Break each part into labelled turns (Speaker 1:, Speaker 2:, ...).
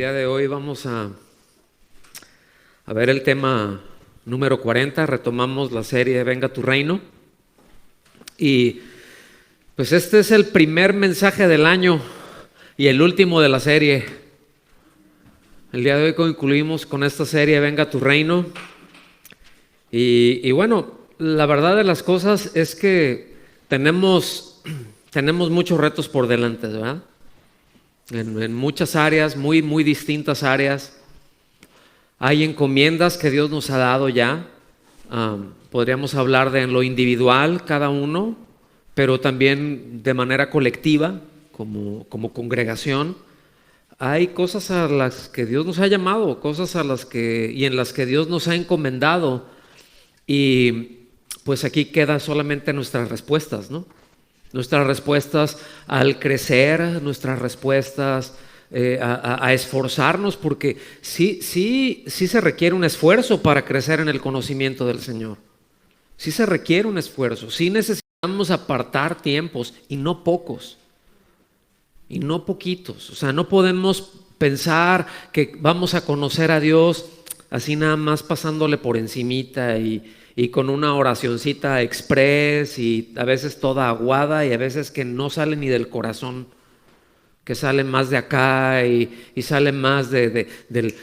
Speaker 1: día de hoy vamos a ver el tema número 40. Retomamos la serie Venga tu Reino. Y pues este es el primer mensaje del año y el último de la serie. El día de hoy concluimos con esta serie Venga tu Reino. Y bueno, la verdad de las cosas es que tenemos muchos retos por delante, ¿verdad? En muchas áreas, muy distintas áreas. Hay encomiendas que Dios nos ha dado ya. Podríamos hablar de en lo individual cada uno, pero también de manera colectiva, como congregación. Hay cosas a las que Dios nos ha llamado, cosas en las que Dios nos ha encomendado. Y pues aquí quedan solamente nuestras respuestas, ¿no? Nuestras respuestas al crecer, nuestras respuestas a esforzarnos, porque sí se requiere un esfuerzo para crecer en el conocimiento del Señor. Sí se requiere un esfuerzo, sí necesitamos apartar tiempos, y no pocos, y no poquitos. O sea, no podemos pensar que vamos a conocer a Dios así nada más pasándole por encimita y con una oracioncita express, y a veces toda aguada, y a veces que no sale ni del corazón, que sale más de acá y sale más del,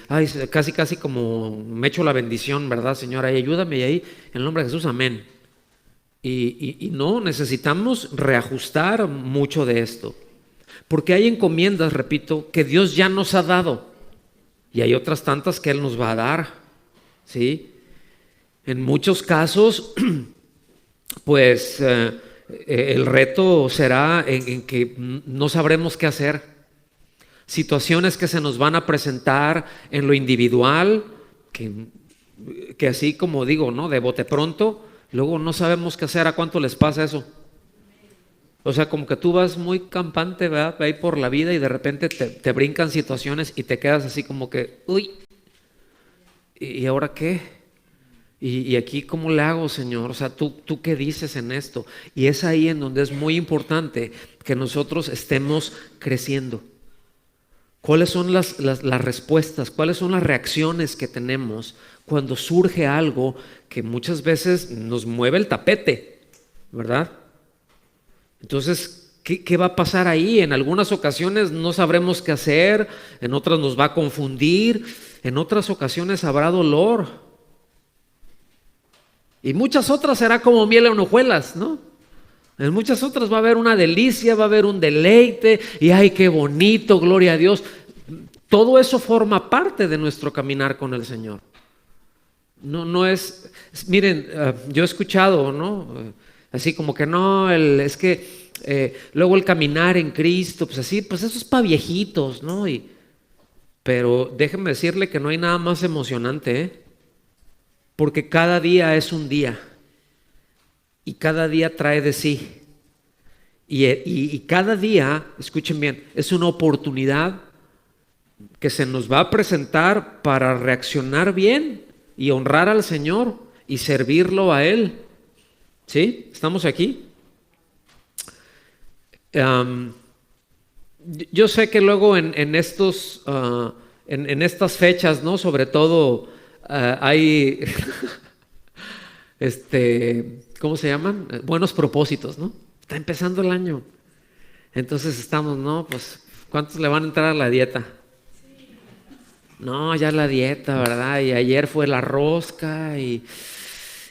Speaker 1: ay, casi como me echo la bendición, ¿verdad, Señor? Y ayúdame, y ahí, en el nombre de Jesús, amén. Y no, necesitamos reajustar mucho de esto, porque hay encomiendas, repito, que Dios ya nos ha dado, y hay otras tantas que Él nos va a dar, ¿sí? En muchos casos, pues el reto será en que no sabremos qué hacer. Situaciones que se nos van a presentar en lo individual, que así como digo, ¿no? De bote pronto, luego no sabemos qué hacer. ¿A cuánto les pasa eso? O sea, como que tú vas muy campante, ¿verdad? Ahí por la vida, y de repente te brincan situaciones y te quedas así como que, uy, ¿y ahora qué? Y aquí, ¿cómo le hago, Señor? O sea, ¿tú qué dices en esto? Y es ahí en donde es muy importante que nosotros estemos creciendo. ¿Cuáles son las respuestas? ¿Cuáles son las reacciones que tenemos cuando surge algo que muchas veces nos mueve el tapete, ¿verdad? Entonces, ¿qué va a pasar ahí? En algunas ocasiones no sabremos qué hacer, en otras nos va a confundir, en otras ocasiones habrá dolor. Y muchas otras será como miel en hojuelas, ¿no? En muchas otras va a haber una delicia, va a haber un deleite, y ¡ay, qué bonito, gloria a Dios! Todo eso forma parte de nuestro caminar con el Señor. No es, miren, yo he escuchado, ¿no? Así como que no, es que luego el caminar en Cristo, pues así, pues eso es para viejitos, ¿no? Pero déjenme decirle que no hay nada más emocionante, ¿eh? Porque cada día es un día, y cada día trae de sí, y cada día, escuchen bien, es una oportunidad que se nos va a presentar para reaccionar bien y honrar al Señor y servirlo a Él. ¿Sí? ¿Estamos aquí? Yo sé que luego en estas fechas, ¿no? Sobre todo hay ¿cómo se llaman? Buenos propósitos, ¿no? Está empezando el año. Entonces estamos, ¿no? Pues, ¿cuántos le van a entrar a la dieta? No, ya la dieta, ¿verdad? Y ayer fue la rosca, y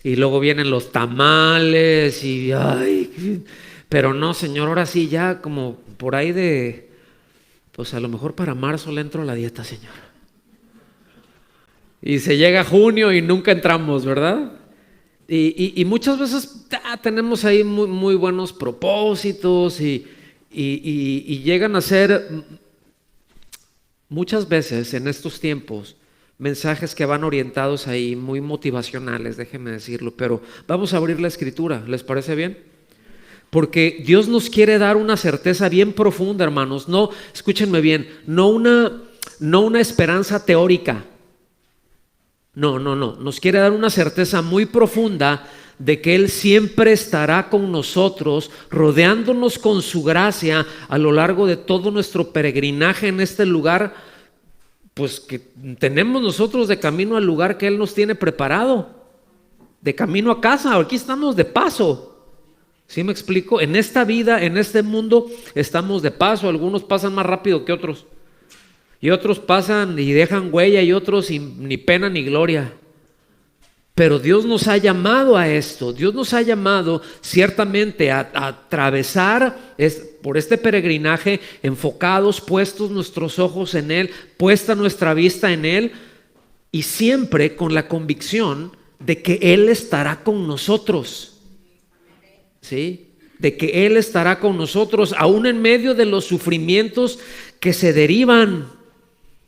Speaker 1: luego vienen los tamales, y ay, pero no, Señor, ahora sí, ya como por ahí pues a lo mejor para marzo le entro a la dieta, Señor. Y se llega junio y nunca entramos, ¿verdad? Y muchas veces tenemos ahí muy buenos propósitos, y llegan a ser muchas veces en estos tiempos mensajes que van orientados ahí muy motivacionales, déjenme decirlo. Pero vamos a abrir la Escritura, ¿les parece bien? Porque Dios nos quiere dar una certeza bien profunda, hermanos. No, escúchenme bien, no una esperanza teórica. No, nos quiere dar una certeza muy profunda de que Él siempre estará con nosotros, rodeándonos con su gracia a lo largo de todo nuestro peregrinaje en este lugar pues que tenemos nosotros de camino al lugar que Él nos tiene preparado, de camino a casa. Aquí estamos de paso. ¿Sí me explico? En esta vida, en este mundo, estamos de paso. Algunos pasan más rápido que otros. Y otros pasan y dejan huella, y otros sin ni pena ni gloria. Pero Dios nos ha llamado a esto. Dios nos ha llamado ciertamente a atravesar por este peregrinaje, enfocados, puestos nuestros ojos en Él, puesta nuestra vista en Él, y siempre con la convicción de que Él estará con nosotros. ¿Sí? De que Él estará con nosotros, aún en medio de los sufrimientos que se derivan.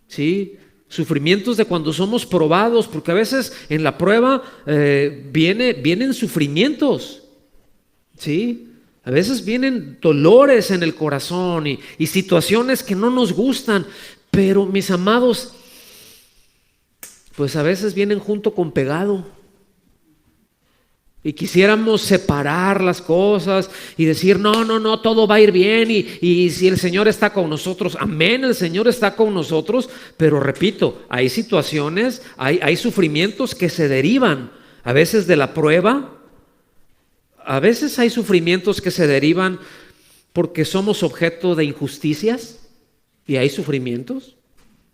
Speaker 1: ¿Sí? Sufrimientos de cuando somos probados, porque a veces en la prueba vienen sufrimientos. ¿Sí? A veces vienen dolores en el corazón y situaciones que no nos gustan, pero mis amados, pues a veces vienen junto con pegado. Y quisiéramos separar las cosas y decir, no, todo va a ir bien y si el Señor está con nosotros, amén, el Señor está con nosotros, pero repito, hay situaciones, hay sufrimientos que se derivan a veces de la prueba, a veces hay sufrimientos que se derivan porque somos objeto de injusticias y hay sufrimientos,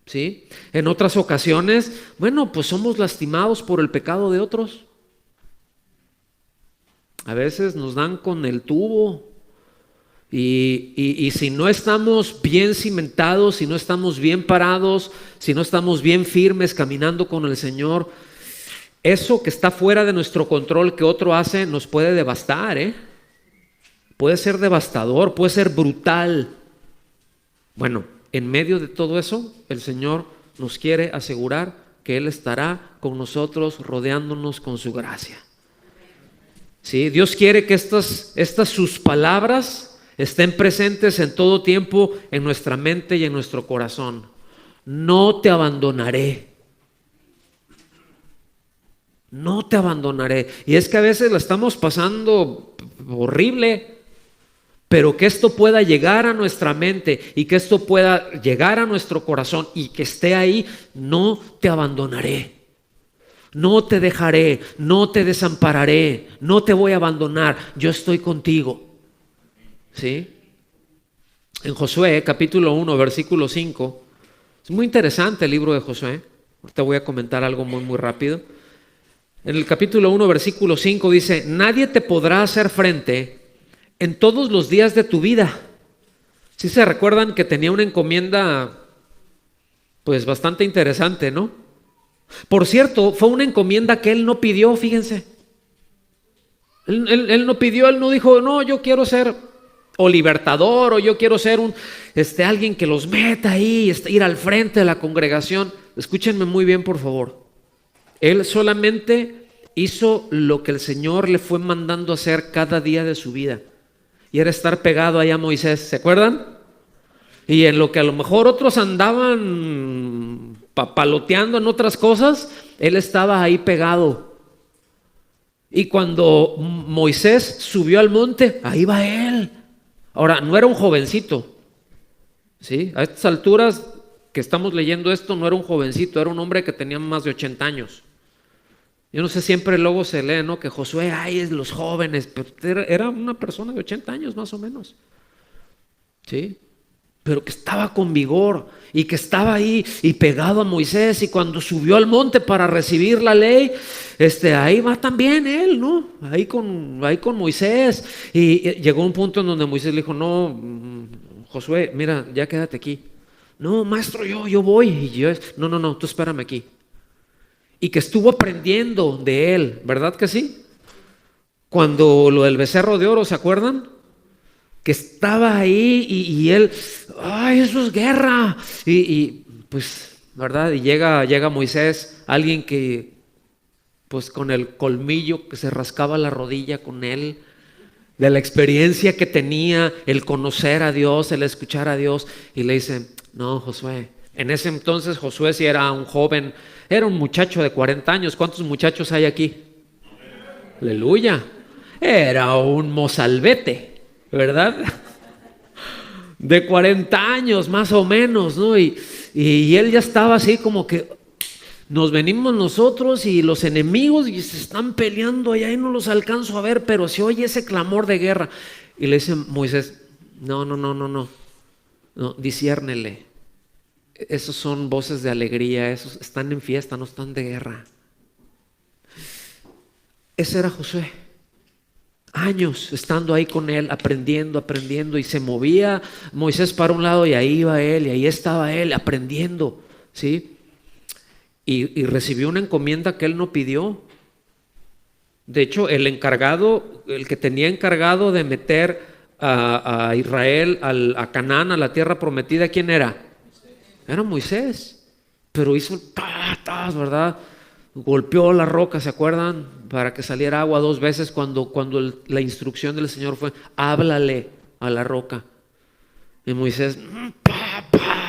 Speaker 1: ¿sí? En otras ocasiones, bueno, pues somos lastimados por el pecado de otros. A veces nos dan con el tubo y si no estamos bien cimentados, si no estamos bien parados, si no estamos bien firmes caminando con el Señor, eso que está fuera de nuestro control que otro hace nos puede devastar, ¿eh? Puede ser devastador, puede ser brutal. Bueno, en medio de todo eso, el Señor nos quiere asegurar que Él estará con nosotros, rodeándonos con su gracia. Sí, Dios quiere que estas sus palabras estén presentes en todo tiempo en nuestra mente y en nuestro corazón. No te abandonaré. No te abandonaré. Y es que a veces la estamos pasando horrible, pero que esto pueda llegar a nuestra mente y que esto pueda llegar a nuestro corazón y que esté ahí, no te abandonaré. No te dejaré, no te desampararé, no te voy a abandonar, yo estoy contigo. ¿Sí? En Josué, capítulo 1, versículo 5, es muy interesante el libro de Josué. Ahorita voy a comentar algo muy rápido. En el capítulo 1, versículo 5 dice: nadie te podrá hacer frente en todos los días de tu vida. ¿Sí se recuerdan que tenía una encomienda pues bastante interesante, no? Por cierto, fue una encomienda que él no pidió, fíjense. Él no pidió, él no dijo, no, yo quiero ser o libertador, o yo quiero ser alguien que los meta ahí, ir al frente de la congregación. Escúchenme muy bien, por favor. Él solamente hizo lo que el Señor le fue mandando hacer cada día de su vida, y era estar pegado ahí a Moisés, ¿se acuerdan? Y en lo que a lo mejor otros andaban papaloteando en otras cosas, él estaba ahí pegado. Y cuando Moisés subió al monte, ahí va él. Ahora, no era un jovencito, ¿sí? A estas alturas que estamos leyendo esto, no era un jovencito, era un hombre que tenía más de 80 años. Yo no sé, siempre luego se lee, ¿no?, que Josué, ay, es los jóvenes, pero era una persona de 80 años más o menos, ¿sí? Pero que estaba con vigor y que estaba ahí y pegado a Moisés, y cuando subió al monte para recibir la ley, ahí va también él, ¿no? Ahí con Moisés, y llegó un punto en donde Moisés le dijo, no, Josué, mira, ya quédate aquí. No, maestro, yo voy. Y no, tú espérame aquí. Y que estuvo aprendiendo de él, ¿verdad que sí? Cuando lo del becerro de oro, ¿se acuerdan? Que estaba ahí y él, ay, eso es guerra. Y pues, ¿verdad? Y llega Moisés, alguien que, pues con el colmillo que se rascaba la rodilla con él, de la experiencia que tenía, el conocer a Dios, el escuchar a Dios, y le dice, no, Josué. En ese entonces Josué sí era un joven, era un muchacho de 40 años. ¿Cuántos muchachos hay aquí? Aleluya. Era un mozalbete, ¿verdad? de 40 años más o menos, ¿no? Y él ya estaba así como que nos venimos nosotros y los enemigos y se están peleando allá y no los alcanzo a ver, pero se oye ese clamor de guerra. Y le dice Moisés, no, disciérnele. Esos son voces de alegría, esos están en fiesta, no están de guerra. Ese era Josué. Años estando ahí con él, aprendiendo, y se movía Moisés para un lado y ahí iba él, y ahí estaba él aprendiendo, ¿sí? Y recibió una encomienda que él no pidió. De hecho, el encargado, el que tenía encargado de meter a Israel a Canaán, a la tierra prometida, ¿quién era? Era Moisés. Pero hizo ¿verdad? Golpeó la roca, ¿se acuerdan? Para que saliera agua 2 veces cuando la instrucción del Señor fue, háblale a la roca. Y Moisés,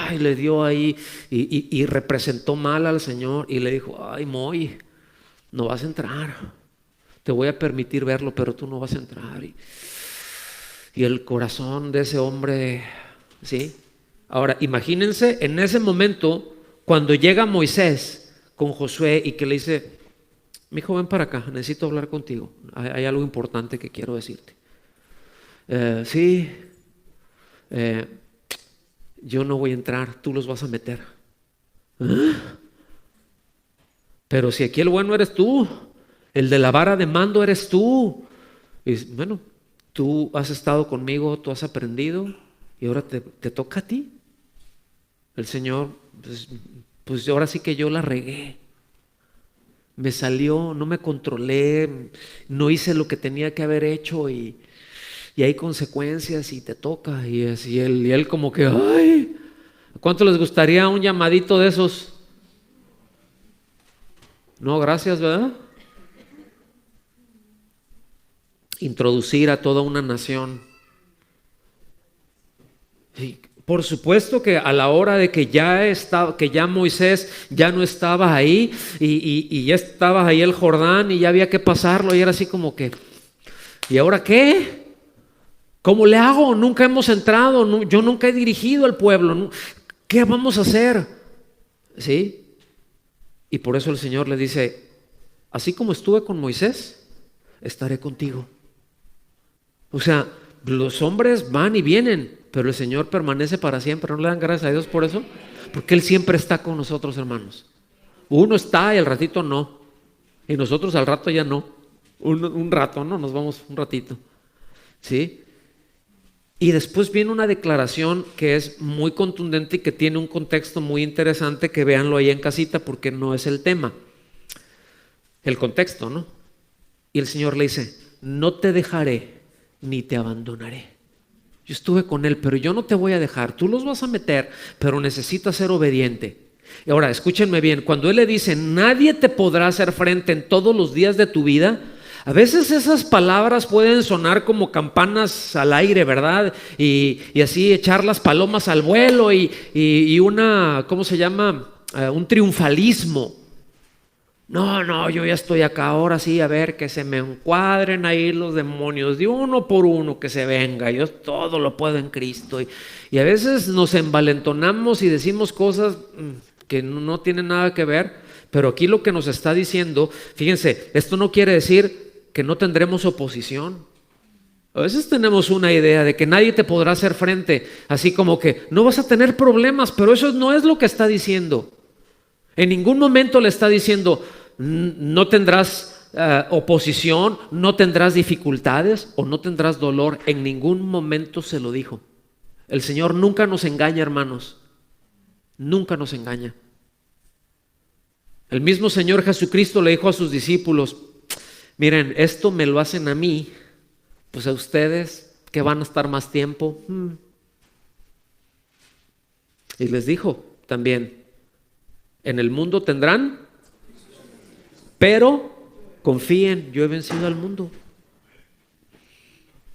Speaker 1: y le dio ahí y representó mal al Señor y le dijo, ay, Moy, no vas a entrar. Te voy a permitir verlo, pero tú no vas a entrar. Y el corazón de ese hombre, ¿sí? Ahora, imagínense en ese momento cuando llega Moisés con Josué y que le dice, mi hijo, ven para acá, necesito hablar contigo. Hay algo importante que quiero decirte. Yo no voy a entrar, tú los vas a meter. ¿Ah? Pero si aquí el bueno eres tú, el de la vara de mando eres tú. Y dice, bueno, tú has estado conmigo, tú has aprendido y ahora te toca a ti. El Señor, pues ahora sí que yo la regué. Me salió, no me controlé, no hice lo que tenía que haber hecho y hay consecuencias y te toca. Y él como que, ay, ¿cuánto les gustaría un llamadito de esos? No, gracias, ¿verdad? Introducir a toda una nación. Y por supuesto que a la hora de que ya Moisés ya no estaba ahí y ya estaba ahí el Jordán y ya había que pasarlo y era así como que, ¿y ahora qué? ¿Cómo le hago? Nunca hemos entrado, yo nunca he dirigido al pueblo, ¿qué vamos a hacer? ¿Sí? Y por eso el Señor le dice, así como estuve con Moisés, estaré contigo. O sea, los hombres van y vienen, pero el Señor permanece para siempre. ¿No le dan gracias a Dios por eso? Porque Él siempre está con nosotros, hermanos. Uno está y al ratito no. Y nosotros al rato ya no. Un rato, ¿no? Nos vamos un ratito. ¿Sí? Y después viene una declaración que es muy contundente y que tiene un contexto muy interesante, que véanlo ahí en casita porque no es el tema. El contexto, ¿no? Y el Señor le dice, no te dejaré ni te abandonaré. Yo estuve con él, pero yo no te voy a dejar. Tú los vas a meter, pero necesitas ser obediente. Y ahora, escúchenme bien, cuando él le dice, nadie te podrá hacer frente en todos los días de tu vida, a veces esas palabras pueden sonar como campanas al aire, ¿verdad? Y así echar las palomas al vuelo y una, ¿cómo se llama? Un triunfalismo. No, yo ya estoy acá, ahora sí, a ver, que se me encuadren ahí los demonios, de uno por uno que se venga, yo todo lo puedo en Cristo. Y a veces nos envalentonamos y decimos cosas que no tienen nada que ver, pero aquí lo que nos está diciendo, fíjense, esto no quiere decir que no tendremos oposición. A veces tenemos una idea de que nadie te podrá hacer frente, así como que no vas a tener problemas, pero eso no es lo que está diciendo. En ningún momento le está diciendo, no tendrás oposición, no tendrás dificultades o no tendrás dolor. En ningún momento se lo dijo. El Señor nunca nos engaña, hermanos. Nunca nos engaña. El mismo Señor Jesucristo le dijo a sus discípulos, miren, esto me lo hacen a mí, pues a ustedes que van a estar más tiempo. Y les dijo también, en el mundo tendrán, pero confíen, yo he vencido al mundo.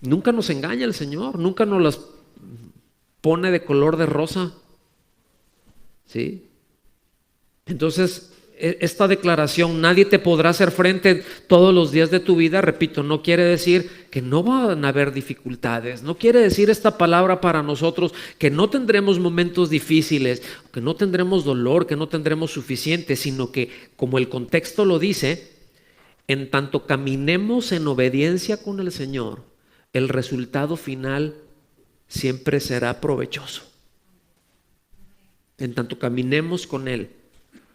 Speaker 1: Nunca nos engaña el Señor, nunca nos las pone de color de rosa. ¿Sí? Entonces, esta declaración, nadie te podrá hacer frente todos los días de tu vida, repito, no quiere decir que no van a haber dificultades, no quiere decir esta palabra para nosotros que no tendremos momentos difíciles, que no tendremos dolor, que no tendremos suficiente, sino que, como el contexto lo dice, en tanto caminemos en obediencia con el Señor, el resultado final siempre será provechoso. En tanto caminemos con Él.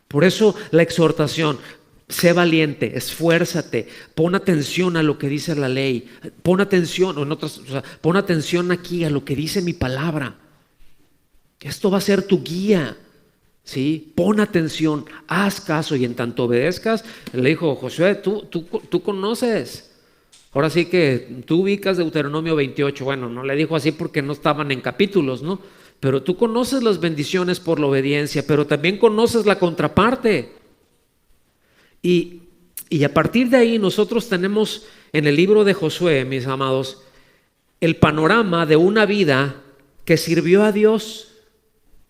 Speaker 1: Por eso la exhortación, sé valiente, esfuérzate, pon atención a lo que dice la ley, pon atención, pon atención aquí a lo que dice mi palabra. Esto va a ser tu guía, ¿sí? Pon atención, haz caso, y en tanto obedezcas, le dijo Josué, tú conoces. Ahora sí que tú ubicas Deuteronomio 28, bueno, no le dijo así porque no estaban en capítulos, ¿no? Pero tú conoces las bendiciones por la obediencia, pero también conoces la contraparte. Y a partir de ahí nosotros tenemos en el libro de Josué, mis amados, el panorama de una vida que sirvió a Dios,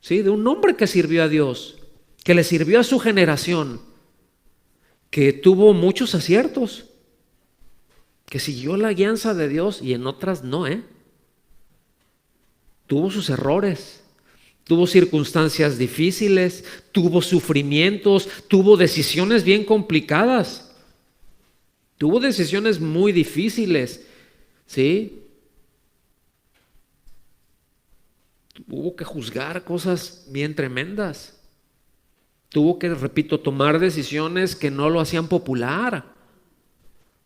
Speaker 1: ¿sí? De un hombre que sirvió a Dios, que le sirvió a su generación, que tuvo muchos aciertos, que siguió la guianza de Dios y en otras no, Tuvo sus errores, tuvo circunstancias difíciles, tuvo sufrimientos, tuvo decisiones bien complicadas, tuvo decisiones muy difíciles, ¿sí? Tuvo que juzgar cosas bien tremendas, tuvo que, repito, tomar decisiones que no lo hacían popular,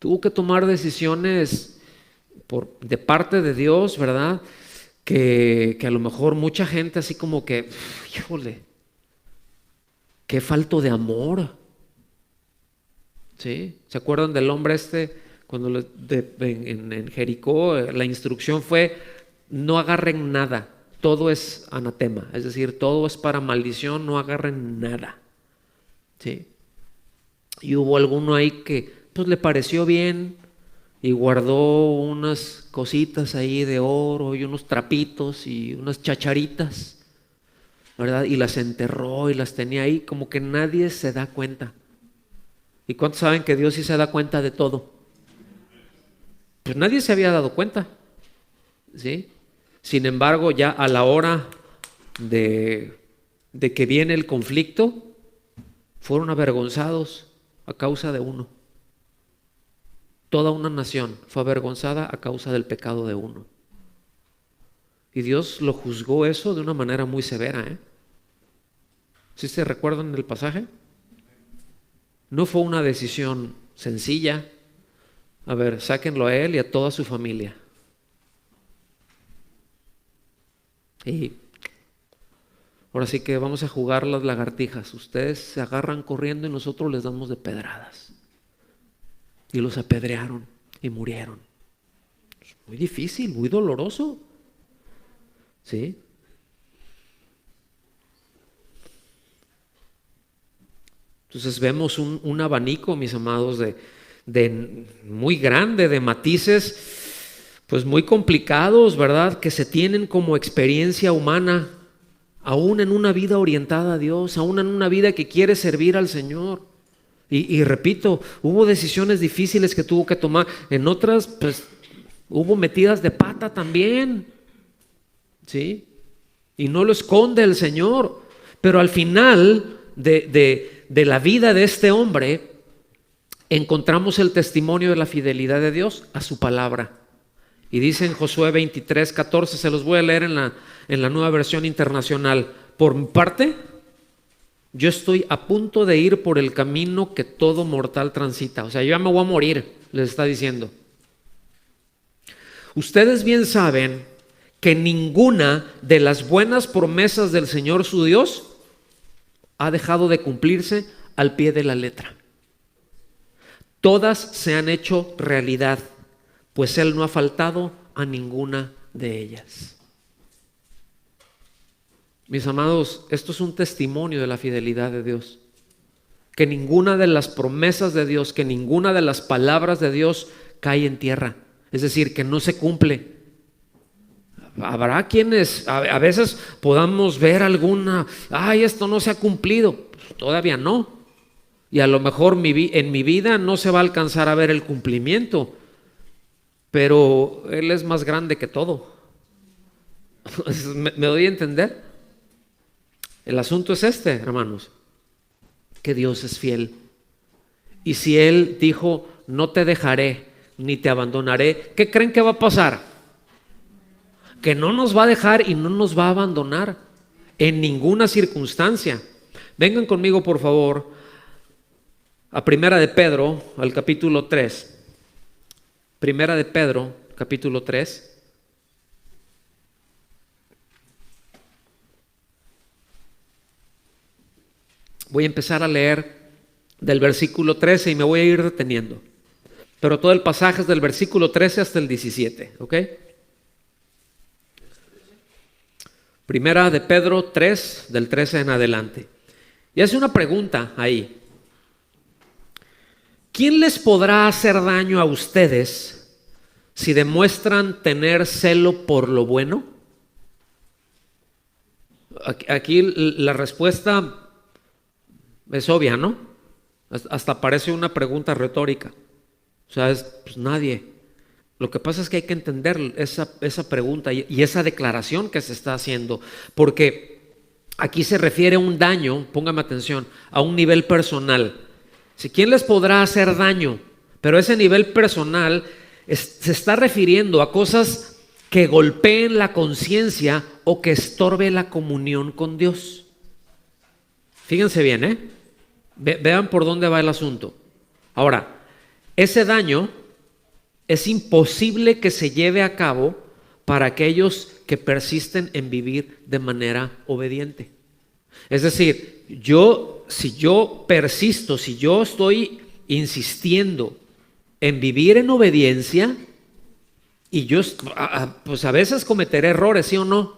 Speaker 1: tuvo que tomar decisiones de parte de Dios, ¿verdad? Que a lo mejor mucha gente así como que, híjole, qué falto de amor, ¿sí? ¿Se acuerdan del hombre cuando en Jericó la instrucción fue no agarren nada, todo es anatema, es decir, todo es para maldición, no agarren nada, ¿sí? Y hubo alguno ahí que pues le pareció bien y guardó unas cositas ahí de oro y unos trapitos y unas chacharitas, ¿verdad? Y las enterró y las tenía ahí como que nadie se da cuenta. ¿Y cuántos saben que Dios sí se da cuenta de todo? Pues nadie se había dado cuenta, ¿sí? Sin embargo, ya a la hora de que viene el conflicto, fueron avergonzados a causa de uno. Toda una nación fue avergonzada a causa del pecado de uno. Y Dios lo juzgó eso de una manera muy severa, ¿Sí se recuerdan el pasaje? No fue una decisión sencilla. A ver, sáquenlo a él y a toda su familia. Y ahora sí que vamos a jugar las lagartijas. Ustedes se agarran corriendo y nosotros les damos de pedradas. Y los apedrearon y murieron. Es muy difícil, muy doloroso, ¿sí? Entonces vemos un abanico, mis amados, de muy grande, de matices, pues muy complicados, ¿verdad? Que se tienen como experiencia humana, aún en una vida orientada a Dios, aún en una vida que quiere servir al Señor. Y repito, hubo decisiones difíciles que tuvo que tomar, en otras pues hubo metidas de pata también, ¿sí? Y no lo esconde el Señor, pero al final de la vida de este hombre encontramos el testimonio de la fidelidad de Dios a su palabra. Y dice en Josué 23:14, se los voy a leer en la Nueva Versión Internacional. Por mi parte, yo estoy a punto de ir por el camino que todo mortal transita. O sea, yo ya me voy a morir, les está diciendo. Ustedes bien saben que ninguna de las buenas promesas del Señor su Dios ha dejado de cumplirse al pie de la letra. Todas se han hecho realidad, pues Él no ha faltado a ninguna de ellas. Mis amados, esto es un testimonio de la fidelidad de Dios. Que ninguna de las promesas de Dios, que ninguna de las palabras de Dios cae en tierra. Es decir, que no se cumple. Habrá quienes a veces podamos ver alguna, esto no se ha cumplido. Pues todavía no. Y a lo mejor en mi vida no se va a alcanzar a ver el cumplimiento, pero Él es más grande que todo. ¿Me doy a entender? El asunto es este, hermanos, que Dios es fiel. Y si Él dijo, no te dejaré ni te abandonaré, ¿qué creen que va a pasar? Que no nos va a dejar y no nos va a abandonar en ninguna circunstancia. Vengan conmigo, por favor, a Primera de Pedro, al capítulo 3. Primera de Pedro, capítulo 3. Voy a empezar a leer del versículo 13 y me voy a ir deteniendo. Pero todo el pasaje es del versículo 13 hasta el 17, ¿ok? Primera de Pedro 3, del 13 en adelante. Y hace una pregunta ahí. ¿Quién les podrá hacer daño a ustedes si demuestran tener celo por lo bueno? Aquí la respuesta es obvia, ¿no? Hasta parece una pregunta retórica. O sea, pues nadie. Lo que pasa es que hay que entender esa pregunta y esa declaración que se está haciendo, porque aquí se refiere a un daño, póngame atención, a un nivel personal. Si quién les podrá hacer daño, pero ese nivel personal se está refiriendo a cosas que golpeen la conciencia o que estorbe la comunión con Dios. Fíjense bien, vean por dónde va el asunto. Ahora, ese daño es imposible que se lleve a cabo para aquellos que persisten en vivir de manera obediente. Es decir, si yo persisto, si yo estoy insistiendo en vivir en obediencia, y yo pues a veces cometeré errores, ¿sí o no?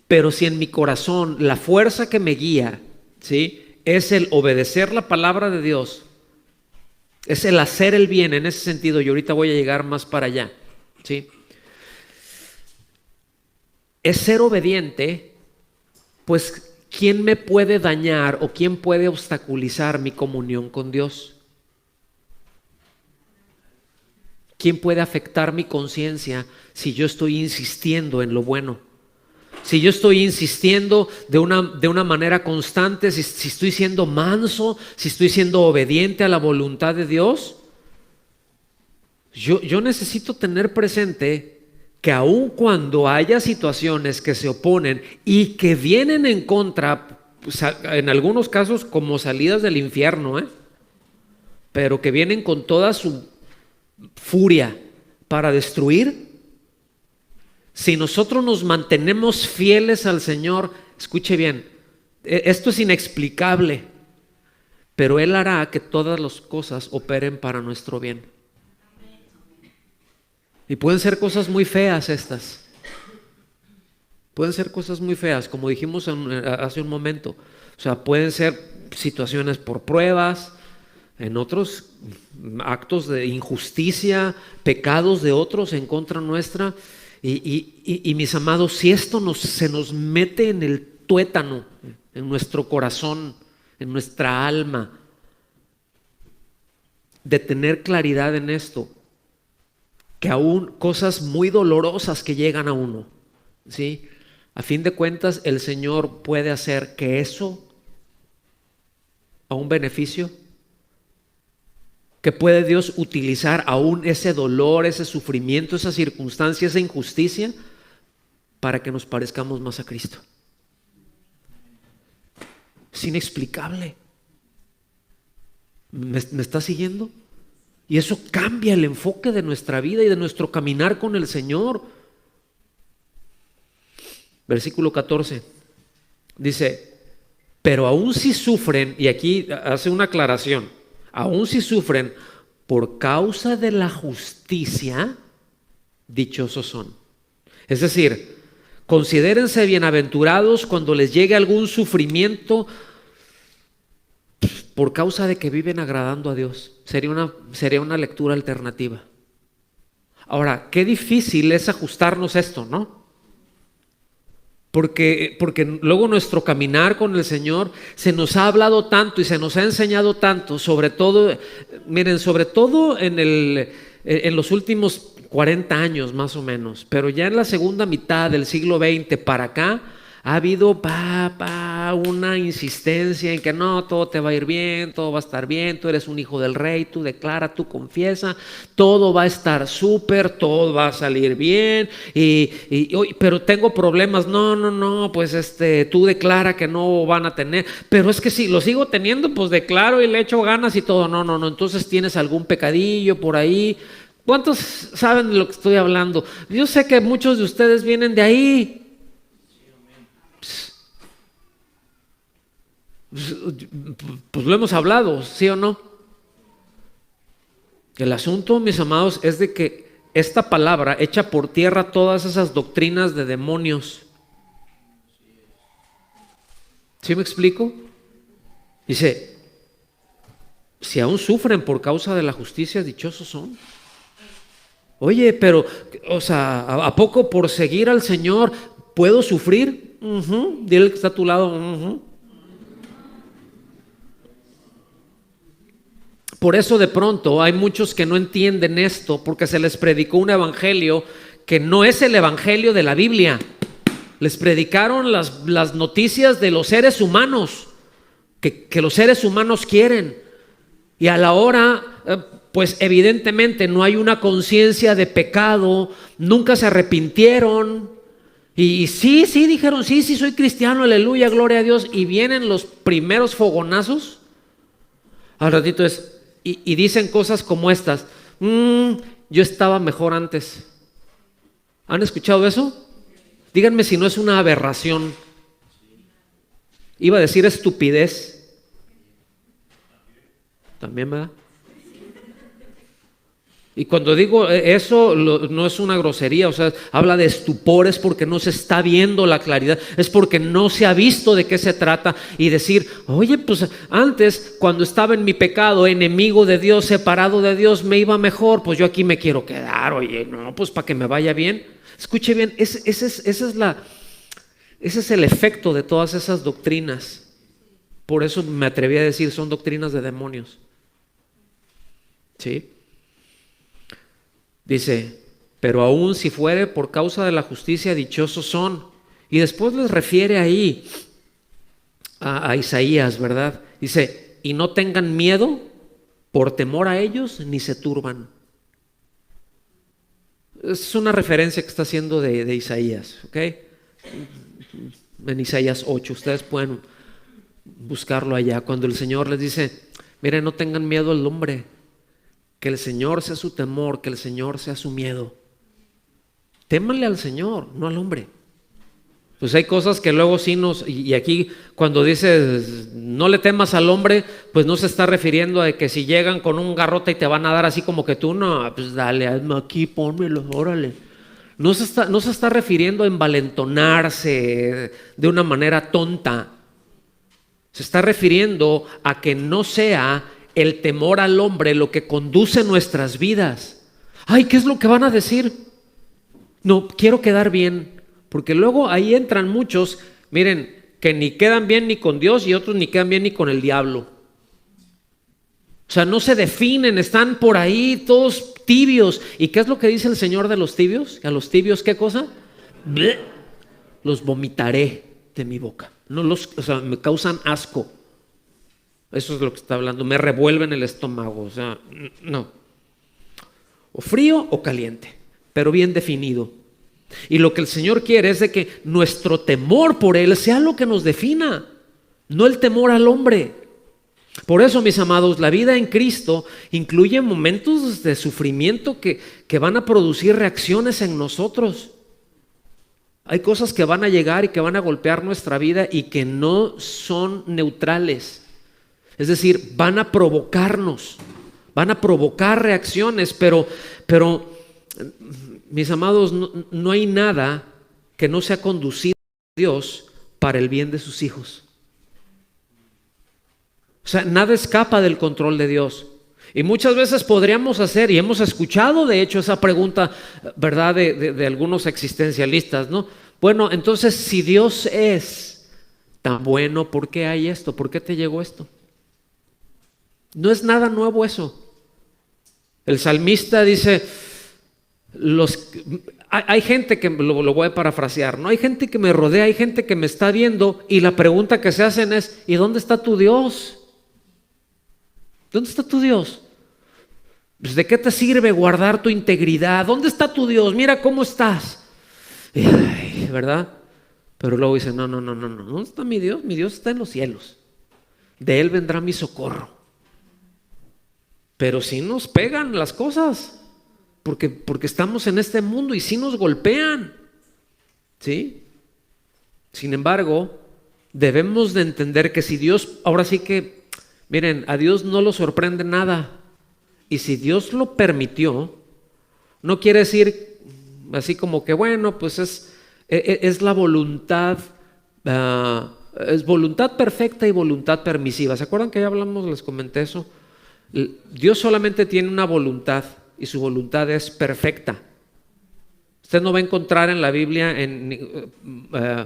Speaker 1: Pero si en mi corazón la fuerza que me guía, ¿sí?, es el obedecer la palabra de Dios, es el hacer el bien en ese sentido, y ahorita voy a llegar más para allá, ¿sí? Es ser obediente, pues ¿quién me puede dañar o quién puede obstaculizar mi comunión con Dios? ¿Quién puede afectar mi conciencia si yo estoy insistiendo en lo bueno? Si yo estoy insistiendo de una manera constante, si estoy siendo manso, si estoy siendo obediente a la voluntad de Dios, yo necesito tener presente que aun cuando haya situaciones que se oponen y que vienen en contra, pues, en algunos casos como salidas del infierno, pero que vienen con toda su furia para destruir, si nosotros nos mantenemos fieles al Señor, escuche bien, esto es inexplicable, pero Él hará que todas las cosas operen para nuestro bien. Y pueden ser cosas muy feas estas. Pueden ser cosas muy feas, como dijimos hace un momento. O sea, pueden ser situaciones por pruebas, en otros actos de injusticia, pecados de otros en contra nuestra. Y mis amados, si esto se nos mete en el tuétano, en nuestro corazón, en nuestra alma, de tener claridad en esto, que aún cosas muy dolorosas que llegan a uno, ¿sí?, a fin de cuentas el Señor puede hacer que eso a un beneficio, que puede Dios utilizar aún ese dolor, ese sufrimiento, esa circunstancia, esa injusticia, para que nos parezcamos más a Cristo. Es inexplicable. ¿Me está siguiendo? Y eso cambia el enfoque de nuestra vida y de nuestro caminar con el Señor. Versículo 14 dice: pero aún si sufren, y aquí hace una aclaración, aún si sufren por causa de la justicia, dichosos son. Es decir, considérense bienaventurados cuando les llegue algún sufrimiento por causa de que viven agradando a Dios. Sería una lectura alternativa. Ahora, qué difícil es ajustarnos esto, ¿no? Porque luego nuestro caminar con el Señor se nos ha hablado tanto y se nos ha enseñado tanto, sobre todo, miren, sobre todo en los últimos 40 años más o menos, pero ya en la segunda mitad del siglo XX para acá, ha habido una insistencia en que no, todo te va a ir bien, todo va a estar bien, tú eres un hijo del rey, tú declara, tú confiesa, todo va a estar súper, todo va a salir bien, pero tengo problemas, no, pues tú declara que no van a tener, pero es que si lo sigo teniendo, pues declaro y le echo ganas y todo, no, entonces tienes algún pecadillo por ahí. ¿Cuántos saben de lo que estoy hablando? Yo sé que muchos de ustedes vienen de ahí. Pues lo hemos hablado, ¿sí o no? El asunto, mis amados, es de que esta palabra echa por tierra todas esas doctrinas de demonios. ¿Sí me explico? Dice, si aún sufren por causa de la justicia, dichosos son. Oye, pero, o sea, ¿a poco por seguir al Señor puedo sufrir? Dile que está a tu lado. Por eso de pronto hay muchos que no entienden esto, porque se les predicó un evangelio que no es el evangelio de la Biblia. Les predicaron las noticias de los seres humanos, que los seres humanos quieren. Y a la hora, pues evidentemente no hay una conciencia de pecado, nunca se arrepintieron. Y sí, dijeron, sí, soy cristiano, aleluya, gloria a Dios. Y vienen los primeros fogonazos. Al ratito y dicen cosas como estas: yo estaba mejor antes. ¿Han escuchado eso? Díganme si no es una aberración. Iba a decir estupidez. También, ¿verdad? Y cuando digo eso, no es una grosería, o sea, habla de estupores porque no se está viendo la claridad, es porque no se ha visto de qué se trata. Y decir, oye, pues antes, cuando estaba en mi pecado, enemigo de Dios, separado de Dios, me iba mejor, pues yo aquí me quiero quedar. Oye, no, pues para que me vaya bien. Escuche bien, ese es el efecto de todas esas doctrinas. Por eso me atreví a decir, son doctrinas de demonios. ¿Sí? Dice, pero aún si fuere por causa de la justicia, dichosos son. Y después les refiere ahí a Isaías, ¿verdad? Dice, y no tengan miedo por temor a ellos, ni se turban. Es una referencia que está haciendo de Isaías, ¿ok? En Isaías 8, ustedes pueden buscarlo allá, cuando el Señor les dice, miren, no tengan miedo al hombre, que el Señor sea su temor, que el Señor sea su miedo. Témanle al Señor, no al hombre. Pues hay cosas que luego sí y aquí cuando dice no le temas al hombre, pues no se está refiriendo a que si llegan con un garrote y te van a dar así como que tú, no, pues dale, hazme aquí, pónmelo, órale. No se está refiriendo a envalentonarse de una manera tonta. Se está refiriendo a que no sea el temor al hombre lo que conduce nuestras vidas. Ay, ¿qué es lo que van a decir? No, quiero quedar bien, porque luego ahí entran muchos, miren, que ni quedan bien ni con Dios y otros ni quedan bien ni con el diablo. O sea, no se definen, están por ahí todos tibios. ¿Y qué es lo que dice el Señor de los tibios? ¿A los tibios qué cosa? Bleh, los vomitaré de mi boca. O sea, me causan asco. Eso es lo que está hablando, me revuelven el estómago, o sea, no. O frío o caliente, pero bien definido. Y lo que el Señor quiere es de que nuestro temor por Él sea lo que nos defina, no el temor al hombre. Por eso, mis amados, la vida en Cristo incluye momentos de sufrimiento que van a producir reacciones en nosotros. Hay cosas que van a llegar y que van a golpear nuestra vida y que no son neutrales. Es decir, van a provocarnos, van a provocar reacciones, pero mis amados, no hay nada que no sea conducido por Dios para el bien de sus hijos. O sea, nada escapa del control de Dios. Y muchas veces podríamos hacer, y hemos escuchado de hecho esa pregunta, ¿verdad? De algunos existencialistas, ¿no? Bueno, entonces si Dios es tan bueno, ¿por qué hay esto? ¿Por qué te llegó esto? No es nada nuevo eso. El salmista dice, hay gente que, lo voy a parafrasear, ¿no? Hay gente que me rodea, hay gente que me está viendo y la pregunta que se hacen es, ¿y dónde está tu Dios? ¿Dónde está tu Dios? Pues, ¿de qué te sirve guardar tu integridad? ¿Dónde está tu Dios? Mira cómo estás. Ay, ¿verdad? Pero luego dice, no, ¿dónde está mi Dios? Mi Dios está en los cielos. De Él vendrá mi socorro. Pero sí nos pegan las cosas, porque estamos en este mundo y sí nos golpean, ¿sí? Sin embargo, debemos de entender que si Dios, ahora sí que, miren, a Dios no lo sorprende nada. Y si Dios lo permitió, no quiere decir así como que, bueno, pues es la voluntad, es voluntad perfecta y voluntad permisiva. ¿Se acuerdan que ya hablamos, les comenté eso? Dios solamente tiene una voluntad y su voluntad es perfecta. Usted no va a encontrar en la Biblia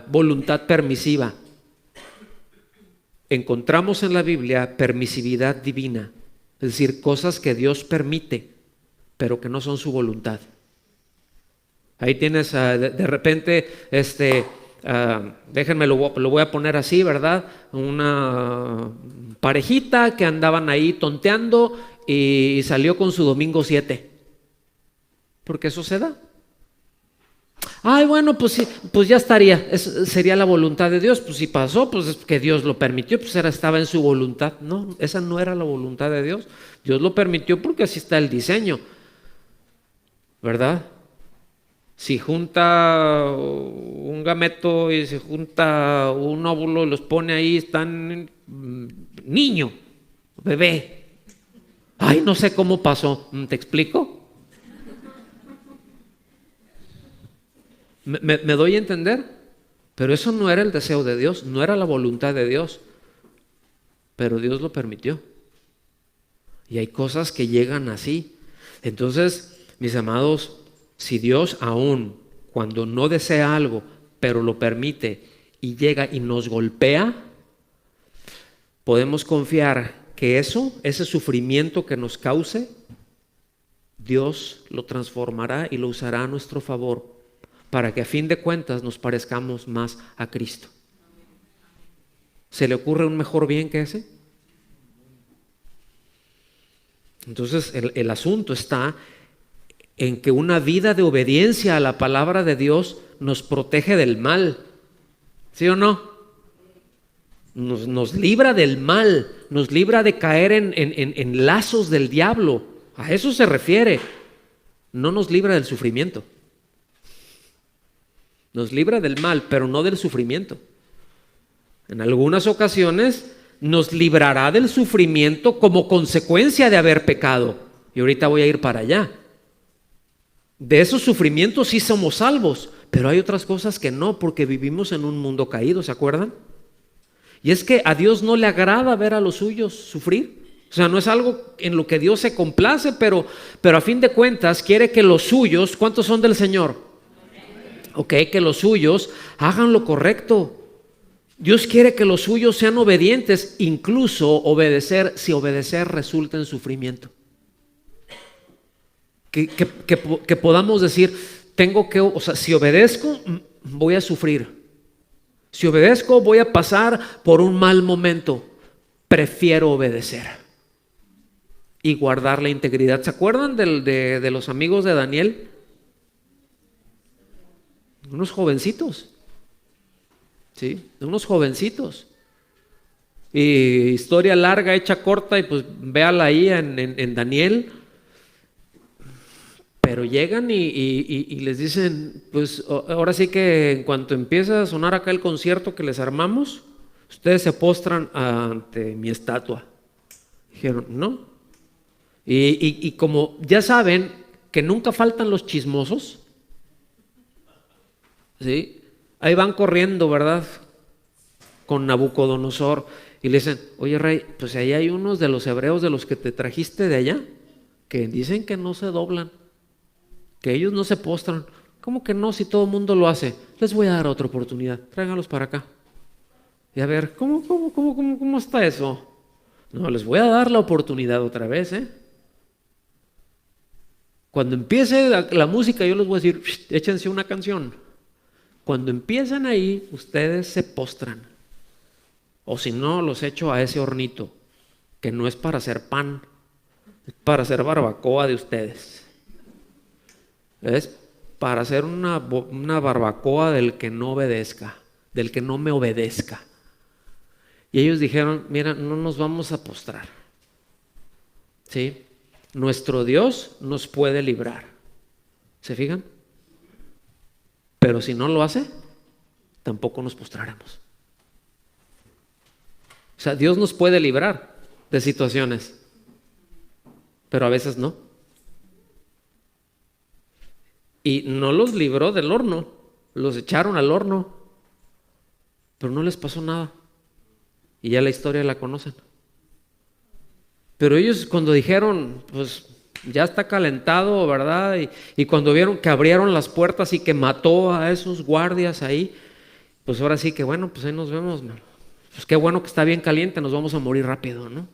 Speaker 1: voluntad permisiva. Encontramos en la Biblia permisividad divina, es decir, cosas que Dios permite, pero que no son su voluntad. Ahí tienes de repente, déjenme lo voy a poner así, ¿verdad? Una parejita que andaban ahí tonteando y salió con su domingo 7. Porque eso se da. Ay, bueno, pues sí, pues ya estaría, sería la voluntad de Dios. Pues si pasó, pues es que Dios lo permitió, pues estaba en su voluntad. No, esa no era la voluntad de Dios. Dios lo permitió porque así está el diseño, ¿verdad? Si junta un gameto y se junta un óvulo y los pone ahí, están niño, bebé. Ay, no sé cómo pasó. ¿Te explico? ¿Me doy a entender? Pero eso no era el deseo de Dios, no era la voluntad de Dios. Pero Dios lo permitió. Y hay cosas que llegan así. Entonces, mis amados, si Dios aún cuando no desea algo, pero lo permite y llega y nos golpea, podemos confiar que ese sufrimiento que nos cause, Dios lo transformará y lo usará a nuestro favor para que a fin de cuentas nos parezcamos más a Cristo. ¿Se le ocurre un mejor bien que ese? Entonces el asunto está en que una vida de obediencia a la palabra de Dios nos protege del mal. ¿Sí o no? Nos libra del mal, nos libra de caer en lazos del diablo. A eso se refiere. No nos libra del sufrimiento. Nos libra del mal, pero no del sufrimiento. En algunas ocasiones nos librará del sufrimiento como consecuencia de haber pecado. Y ahorita voy a ir para allá. De esos sufrimientos sí somos salvos, pero hay otras cosas que no, porque vivimos en un mundo caído, ¿se acuerdan? Y es que a Dios no le agrada ver a los suyos sufrir. O sea, no es algo en lo que Dios se complace, pero a fin de cuentas quiere que los suyos, ¿cuántos son del Señor? Ok, que los suyos hagan lo correcto. Dios quiere que los suyos sean obedientes, incluso obedecer, si obedecer resulta en sufrimiento. Que podamos decir, si obedezco, voy a sufrir. Si obedezco, voy a pasar por un mal momento. Prefiero obedecer y guardar la integridad. ¿Se acuerdan de los amigos de Daniel? Unos jovencitos. ¿Sí? Unos jovencitos. Y historia larga, hecha corta, y pues véala ahí en Daniel. Pero llegan y les dicen, pues ahora sí que en cuanto empieza a sonar acá el concierto que les armamos, ustedes se postran ante mi estatua. Dijeron, no. Y como ya saben que nunca faltan los chismosos, ¿sí? Ahí van corriendo, ¿verdad? Con Nabucodonosor y le dicen, oye rey, pues ahí hay unos de los hebreos de los que te trajiste de allá que dicen que no se doblan, que ellos no se postran. ¿Cómo que no si todo el mundo lo hace? Les voy a dar otra oportunidad, tráiganlos para acá. Y a ver, ¿cómo está eso? No, les voy a dar la oportunidad otra vez, ¿eh? Cuando empiece la música, yo les voy a decir, échense una canción. Cuando empiezan ahí, ustedes se postran. O si no, los echo a ese hornito, que no es para hacer pan, es para hacer barbacoa de ustedes. Es para hacer una barbacoa del que no obedezca, del que no me obedezca. Y ellos dijeron, mira, no nos vamos a postrar. ¿Sí? Nuestro Dios nos puede librar. ¿Se fijan? Pero si no lo hace, tampoco nos postraremos. O sea, Dios nos puede librar de situaciones, pero a veces no. Y no los libró del horno, los echaron al horno, pero no les pasó nada. Y ya la historia la conocen. Pero ellos cuando dijeron, pues ya está calentado, ¿verdad? Y cuando vieron que abrieron las puertas y que mató a esos guardias ahí, pues ahora sí que bueno, pues ahí nos vemos, ¿no? Pues qué bueno que está bien caliente, nos vamos a morir rápido, ¿no?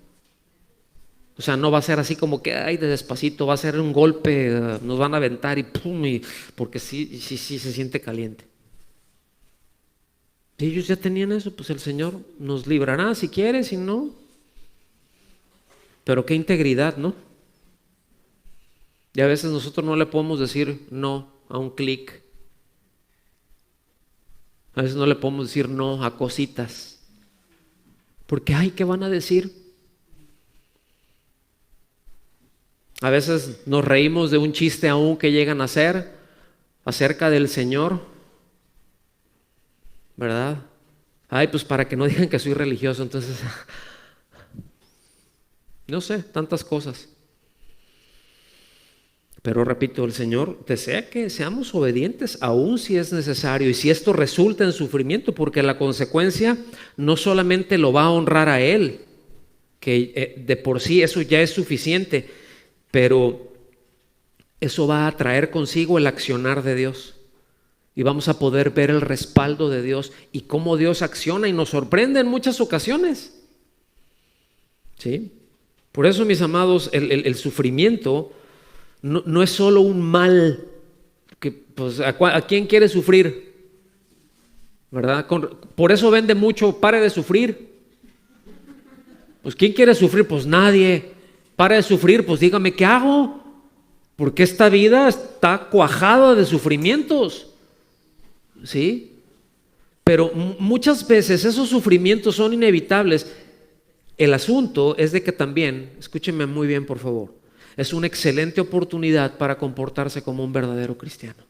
Speaker 1: O sea, no va a ser así como que, ay, de despacito, va a ser un golpe, nos van a aventar y pum, porque sí se siente caliente. Y ellos ya tenían eso, pues el Señor nos librará si quiere, si no. Pero qué integridad, ¿no? Y a veces nosotros no le podemos decir no a un clic. A veces no le podemos decir no a cositas. Porque, ay, ¿qué van a decir? A veces nos reímos de un chiste aún que llegan a hacer acerca del Señor, ¿verdad? Ay, pues para que no digan que soy religioso, entonces, no sé, tantas cosas. Pero repito, el Señor desea que seamos obedientes aún si es necesario y si esto resulta en sufrimiento, porque la consecuencia no solamente lo va a honrar a Él, que de por sí eso ya es suficiente, pero eso va a traer consigo el accionar de Dios y vamos a poder ver el respaldo de Dios y cómo Dios acciona y nos sorprende en muchas ocasiones. ¿Sí? Por eso, mis amados, el sufrimiento no es solo un mal, que, pues, ¿a quién quiere sufrir? ¿Verdad? Por eso vende mucho, pare de sufrir. Pues ¿quién quiere sufrir? Pues nadie. Pare de sufrir, pues dígame, ¿qué hago? Porque esta vida está cuajada de sufrimientos. ¿Sí? Pero muchas veces esos sufrimientos son inevitables. El asunto es de que también, escúchenme muy bien por favor, es una excelente oportunidad para comportarse como un verdadero cristiano.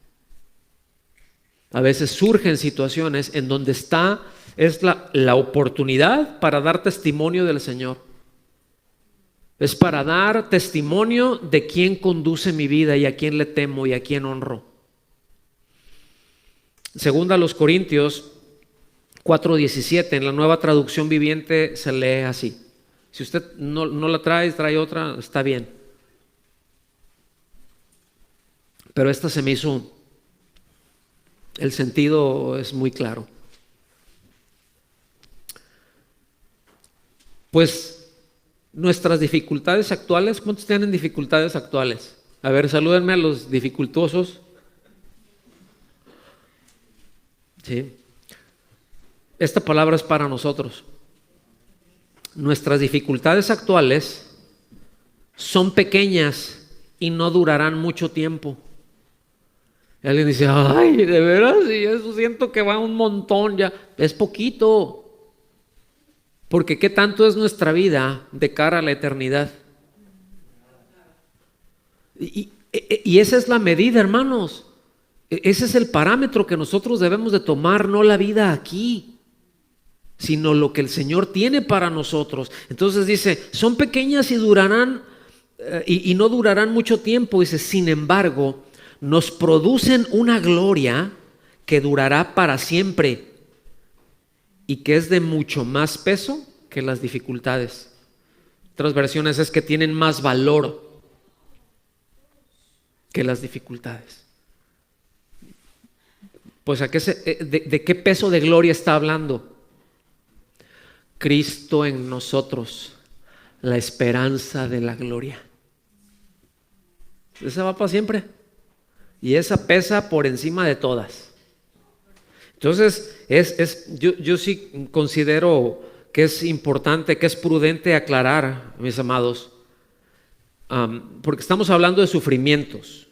Speaker 1: A veces surgen situaciones en donde es la oportunidad para dar testimonio del Señor. Es para dar testimonio de quién conduce mi vida y a quién le temo y a quién honro. Segunda a los Corintios 4:17, en la Nueva Traducción Viviente se lee así. Si usted no la trae otra, está bien. Pero esta se me hizo, el sentido es muy claro. Pues nuestras dificultades actuales, ¿cuántos tienen dificultades actuales? A ver, salúdenme a los dificultosos. Sí. Esta palabra es para nosotros. Nuestras dificultades actuales son pequeñas y no durarán mucho tiempo. Y alguien dice, ay, de veras, y eso siento que va un montón ya. Es poquito. Porque ¿qué tanto es nuestra vida de cara a la eternidad? Y esa es la medida, hermanos. Ese es el parámetro que nosotros debemos de tomar, no la vida aquí, sino lo que el Señor tiene para nosotros. Entonces dice, son pequeñas y durarán y no durarán mucho tiempo. Dice, sin embargo, nos producen una gloria que durará para siempre y que es de mucho más peso que las dificultades. Otras versiones es que tienen más valor que las dificultades. Pues ¿de qué peso de gloria está hablando? Cristo en nosotros, la esperanza de la gloria. Esa va para siempre. Y esa pesa por encima de todas. Entonces, yo sí considero que es importante, que es prudente aclarar, mis amados, porque estamos hablando de sufrimientos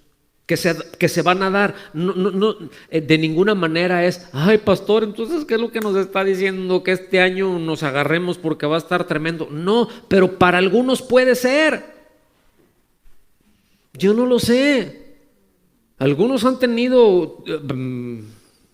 Speaker 1: que se van a dar. No, de ninguna manera es, ay, pastor, entonces, ¿qué es lo que nos está diciendo? Que este año nos agarremos porque va a estar tremendo. No, pero para algunos puede ser. Yo no lo sé. Algunos han tenido,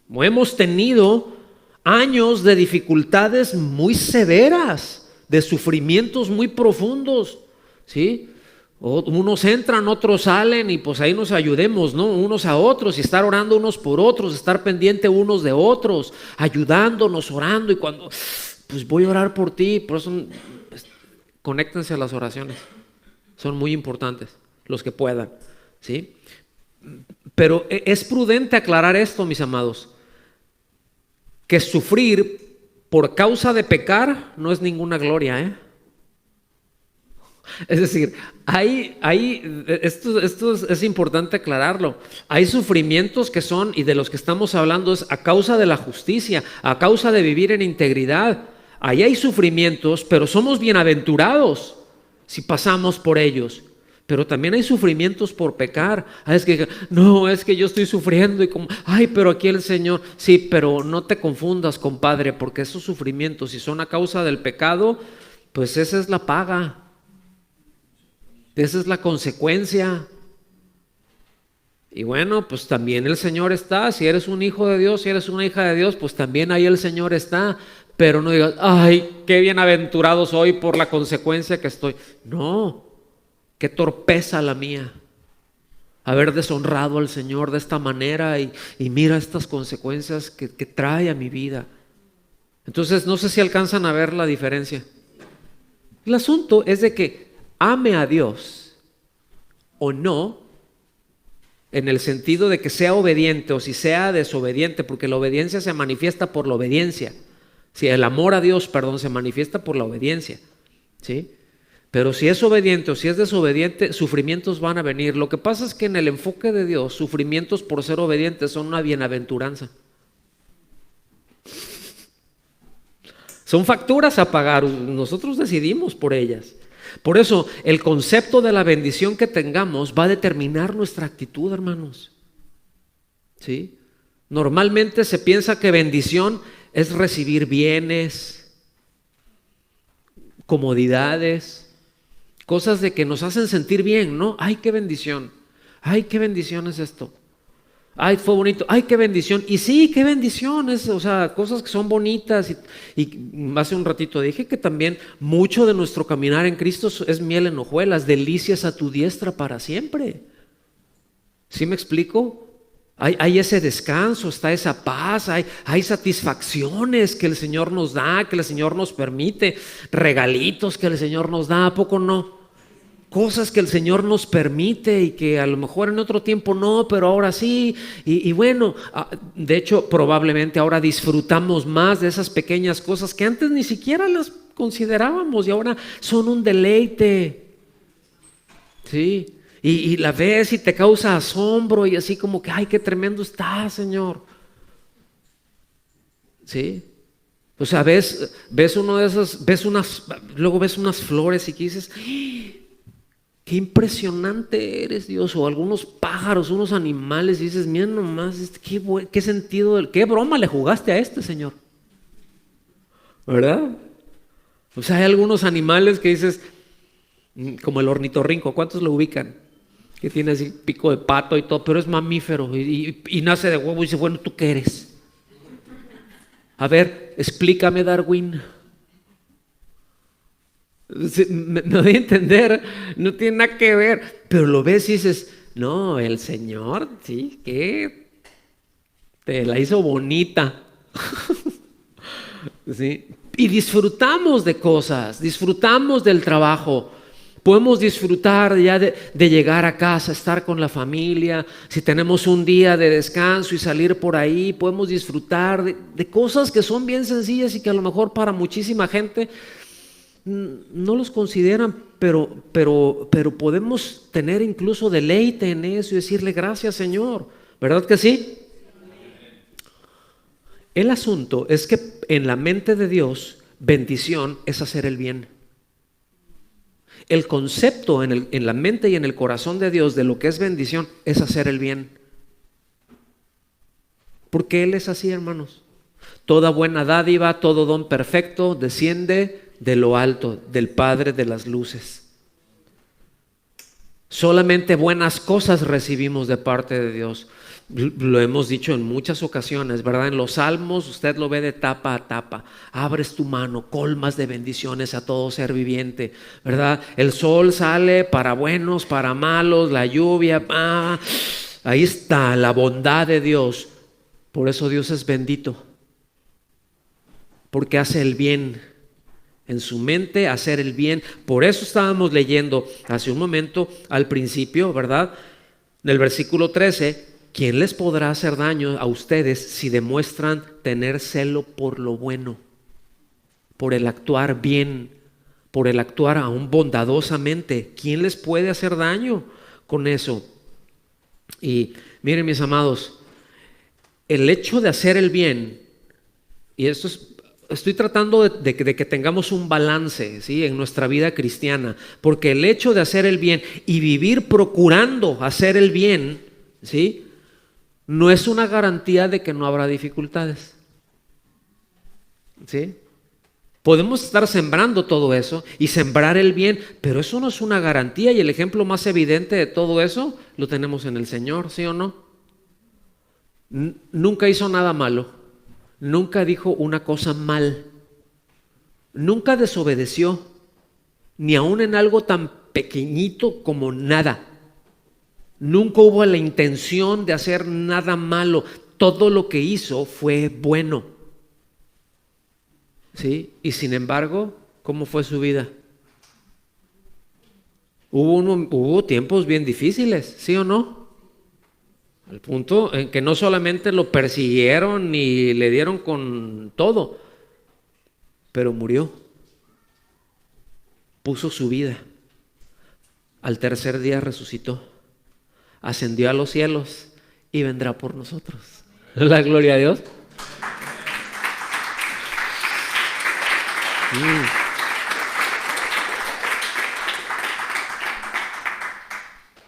Speaker 1: o hemos tenido años de dificultades muy severas, de sufrimientos muy profundos, ¿sí? Unos entran, otros salen y pues ahí nos ayudemos, ¿no? Unos a otros y estar orando unos por otros, estar pendiente unos de otros, ayudándonos, orando. Y cuando, pues voy a orar por ti, por eso conéctense a las oraciones, son muy importantes, los que puedan, ¿sí? Pero es prudente aclarar esto, mis amados, que sufrir por causa de pecar no es ninguna gloria, ¿eh? Es decir, esto es importante aclararlo. Hay sufrimientos que son, y de los que estamos hablando, es a causa de la justicia, a causa de vivir en integridad. Ahí hay sufrimientos, pero somos bienaventurados si pasamos por ellos. Pero también hay sufrimientos por pecar. Es que yo estoy sufriendo y como, ay, pero aquí el Señor. Sí, pero no te confundas, compadre, porque esos sufrimientos, si son a causa del pecado, pues esa es la paga. Esa es la consecuencia. Y bueno, pues también el Señor está. Si eres un hijo de Dios, si eres una hija de Dios, pues también ahí el Señor está. Pero no digas, ay, qué bienaventurado soy por la consecuencia que estoy. No, qué torpeza la mía haber deshonrado al Señor de esta manera y mira estas consecuencias que trae a mi vida. Entonces no sé si alcanzan a ver la diferencia. El asunto es de que ame a Dios o no, en el sentido de que sea obediente o si sea desobediente, porque la obediencia se manifiesta por la obediencia. Si el amor a Dios, se manifiesta por la obediencia, ¿sí? Pero si es obediente o si es desobediente, sufrimientos van a venir. Lo que pasa es que en el enfoque de Dios, sufrimientos por ser obedientes son una bienaventuranza. Son facturas a pagar, nosotros decidimos por ellas. Por eso el concepto de la bendición que tengamos va a determinar nuestra actitud, hermanos. ¿Sí? Normalmente se piensa que bendición es recibir bienes, comodidades, cosas de que nos hacen sentir bien, ¿no? ¡Ay, qué bendición! ¡Ay, qué bendición es esto! ¡Ay, fue bonito! ¡Ay, qué bendición! Y sí, qué bendición es, o sea, cosas que son bonitas. Y hace un ratito dije que también mucho de nuestro caminar en Cristo es miel en hojuelas, delicias a tu diestra para siempre. ¿Sí me explico? Hay ese descanso, está esa paz, hay satisfacciones que el Señor nos da, que el Señor nos permite, regalitos que el Señor nos da, ¿a poco no? Cosas que el Señor nos permite y que a lo mejor en otro tiempo no, pero ahora sí. Y bueno, de hecho probablemente ahora disfrutamos más de esas pequeñas cosas que antes ni siquiera las considerábamos y ahora son un deleite. Sí. Y la ves y te causa asombro y así como que, ay, qué tremendo está, Señor. ¿Sí? O sea, ves uno de esos, luego ves unas flores y que dices, qué impresionante eres, Dios. O algunos pájaros, unos animales y dices, mira nomás, qué sentido, qué broma le jugaste a este, Señor. ¿Verdad? O sea, hay algunos animales que dices, como el ornitorrinco, ¿cuántos lo ubican? Que tiene así pico de pato y todo, pero es mamífero y nace de huevo y dice, bueno, ¿tú qué eres? A ver, explícame, Darwin. Me doy a entender, no tiene nada que ver, pero lo ves y dices, no, el Señor, sí, que te la hizo bonita. ¿Sí? Y disfrutamos de cosas, disfrutamos del trabajo. Podemos disfrutar ya de llegar a casa, estar con la familia. Si tenemos un día de descanso y salir por ahí, podemos disfrutar de cosas que son bien sencillas y que a lo mejor para muchísima gente no los consideran, pero podemos tener incluso deleite en eso y decirle gracias, Señor. ¿Verdad que sí? El asunto es que en la mente de Dios, bendición es hacer el bien. El concepto en la mente y en el corazón de Dios de lo que es bendición es hacer el bien. Porque Él es así, hermanos. Toda buena dádiva, todo don perfecto desciende de lo alto, del Padre de las luces. Solamente buenas cosas recibimos de parte de Dios. Lo hemos dicho en muchas ocasiones, ¿verdad? En los salmos usted lo ve de tapa a tapa. Abres tu mano, colmas de bendiciones a todo ser viviente, ¿verdad? El sol sale para buenos, para malos, la lluvia, ahí está la bondad de Dios. Por eso Dios es bendito, porque hace el bien. En su mente hacer el bien. Por eso estábamos leyendo hace un momento al principio, ¿verdad? Del versículo 13, ¿quién les podrá hacer daño a ustedes si demuestran tener celo por lo bueno? Por el actuar bien, por el actuar aún bondadosamente. ¿Quién les puede hacer daño con eso? Y miren, mis amados, el hecho de hacer el bien, y esto es, estoy tratando de que tengamos un balance, ¿sí?, en nuestra vida cristiana, porque el hecho de hacer el bien y vivir procurando hacer el bien, ¿sí?, no es una garantía de que no habrá dificultades, ¿sí? Podemos estar sembrando todo eso y sembrar el bien, pero eso no es una garantía, y el ejemplo más evidente de todo eso lo tenemos en el Señor, ¿sí o no? Nunca hizo nada malo. Nunca dijo una cosa mal, nunca desobedeció, ni aun en algo tan pequeñito como nada. Nunca hubo la intención de hacer nada malo. Todo lo que hizo fue bueno, ¿sí? Y sin embargo, ¿cómo fue su vida? Hubo tiempos bien difíciles, ¿sí o no? Al punto en que no solamente lo persiguieron y le dieron con todo, pero murió. Puso su vida. Al tercer día resucitó. Ascendió a los cielos y vendrá por nosotros. La gloria a Dios.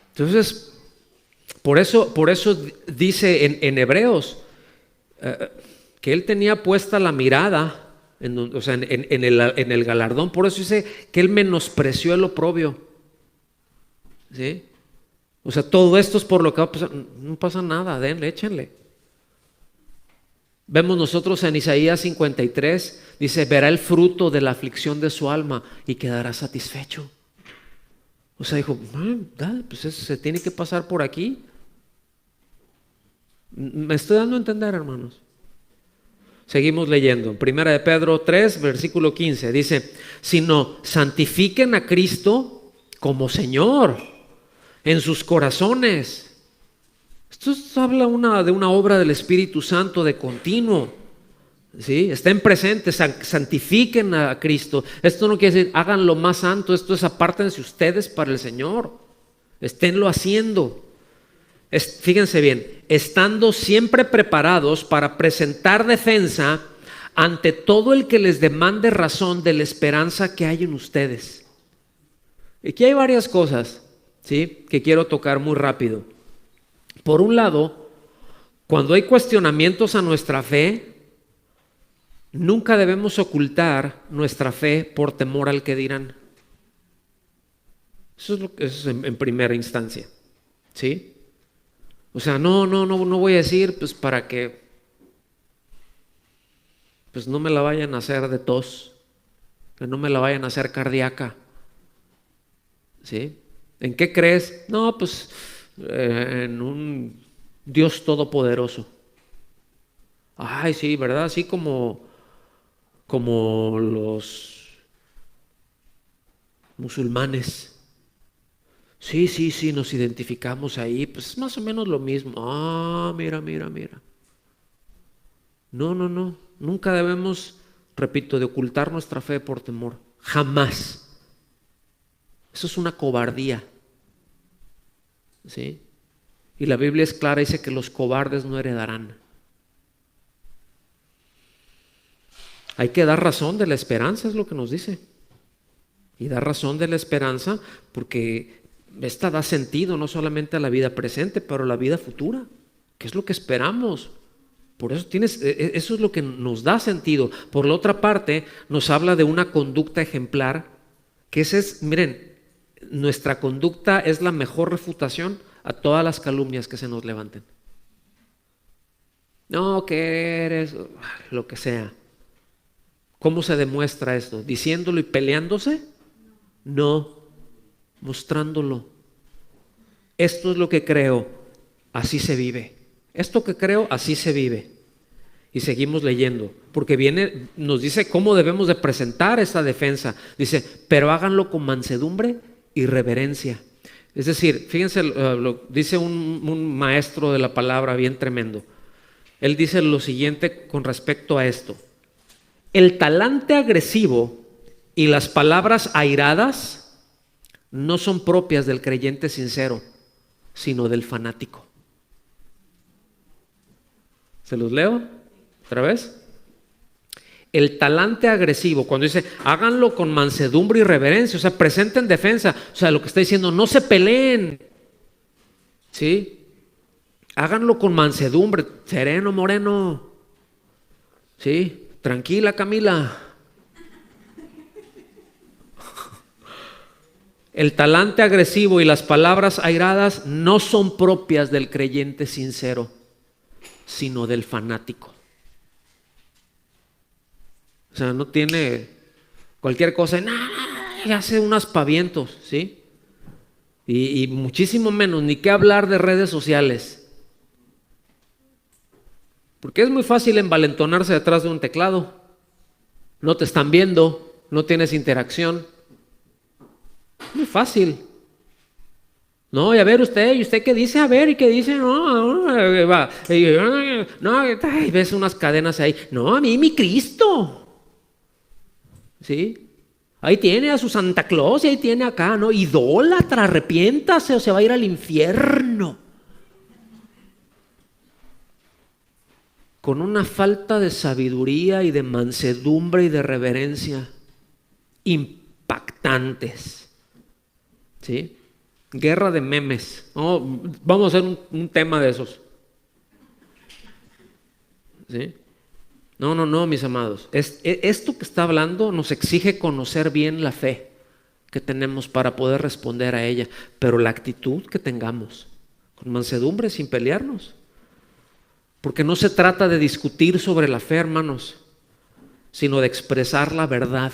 Speaker 1: Entonces, por eso dice en Hebreos que él tenía puesta la mirada en el galardón. Por eso dice que él menospreció el oprobio, ¿sí? O sea, todo esto es por lo que va a pasar. No pasa nada, denle, échenle. Vemos nosotros en Isaías 53, dice, verá el fruto de la aflicción de su alma y quedará satisfecho. O sea, dijo, pues eso se tiene que pasar por aquí. Me estoy dando a entender, hermanos. Seguimos leyendo. Primera de Pedro 3, versículo 15. Dice, sino santifiquen a Cristo como Señor en sus corazones. Esto habla de una obra del Espíritu Santo de continuo, ¿sí? Estén presentes, santifiquen a Cristo. Esto no quiere decir háganlo más santo. Esto es apártense ustedes para el Señor. Esténlo haciendo. Fíjense bien, estando siempre preparados para presentar defensa ante todo el que les demande razón de la esperanza que hay en ustedes. Aquí hay varias cosas, ¿sí?, que quiero tocar muy rápido. Por un lado, cuando hay cuestionamientos a nuestra fe, nunca debemos ocultar nuestra fe por temor al que dirán. Eso es en primera instancia, ¿sí? O sea, no voy a decir, pues para que pues no me la vayan a hacer de tos, que no me la vayan a hacer cardíaca, ¿sí? ¿En qué crees? No, pues en un Dios todopoderoso. Ay, sí, ¿verdad? Así como los musulmanes, Sí, sí, sí, nos identificamos ahí, pues es más o menos lo mismo. Ah, mira, mira, mira. No, no, no. Nunca debemos, repito, de ocultar nuestra fe por temor. Jamás. Eso es una cobardía. ¿Sí? Y la Biblia es clara, dice que los cobardes no heredarán. Hay que dar razón de la esperanza, es lo que nos dice. Y dar razón de la esperanza porque esta da sentido no solamente a la vida presente, pero a la vida futura, que es lo que esperamos. Por eso eso es lo que nos da sentido. Por la otra parte, nos habla de una conducta ejemplar, que esa es, miren, nuestra conducta es la mejor refutación a todas las calumnias que se nos levanten. No, que eres, lo que sea. ¿Cómo se demuestra esto? ¿Diciéndolo y peleándose? No, mostrándolo. Esto es lo que creo, así se vive. Esto que creo, así se vive. Y seguimos leyendo, porque nos dice cómo debemos de presentar esta defensa. Dice, pero háganlo con mansedumbre y reverencia. Es decir, fíjense, dice un maestro de la palabra bien tremendo. Él dice lo siguiente con respecto a esto. El talante agresivo y las palabras airadas no son propias del creyente sincero, sino del fanático. ¿Se los leo otra vez? El talante agresivo, cuando dice háganlo con mansedumbre y reverencia, o sea, presenten defensa, o sea, lo que está diciendo, no se peleen, ¿sí? Háganlo con mansedumbre, sereno, moreno, ¿sí? Tranquila, Camila. El talante agresivo y las palabras airadas no son propias del creyente sincero, sino del fanático. O sea, no tiene cualquier cosa, y hace unos aspavientos, ¿sí? Y muchísimo menos, ni qué hablar de redes sociales. Porque es muy fácil envalentonarse detrás de un teclado. No te están viendo, no tienes interacción. Muy fácil. No, y a ver ¿y usted qué dice? A ver, ¿y qué dice? No, va. No, y ves unas cadenas ahí. No, a mí mi Cristo. ¿Sí? Ahí tiene a su Santa Claus y ahí tiene acá, ¿no? Idólatra, arrepiéntase o se va a ir al infierno. Con una falta de sabiduría y de mansedumbre y de reverencia impactantes. ¿Sí? Guerra de memes. Oh, vamos a hacer un tema de esos. ¿Sí? No, mis amados. Esto que está hablando nos exige conocer bien la fe que tenemos para poder responder a ella, pero la actitud que tengamos, con mansedumbre, sin pelearnos. Porque no se trata de discutir sobre la fe, hermanos, sino de expresar la verdad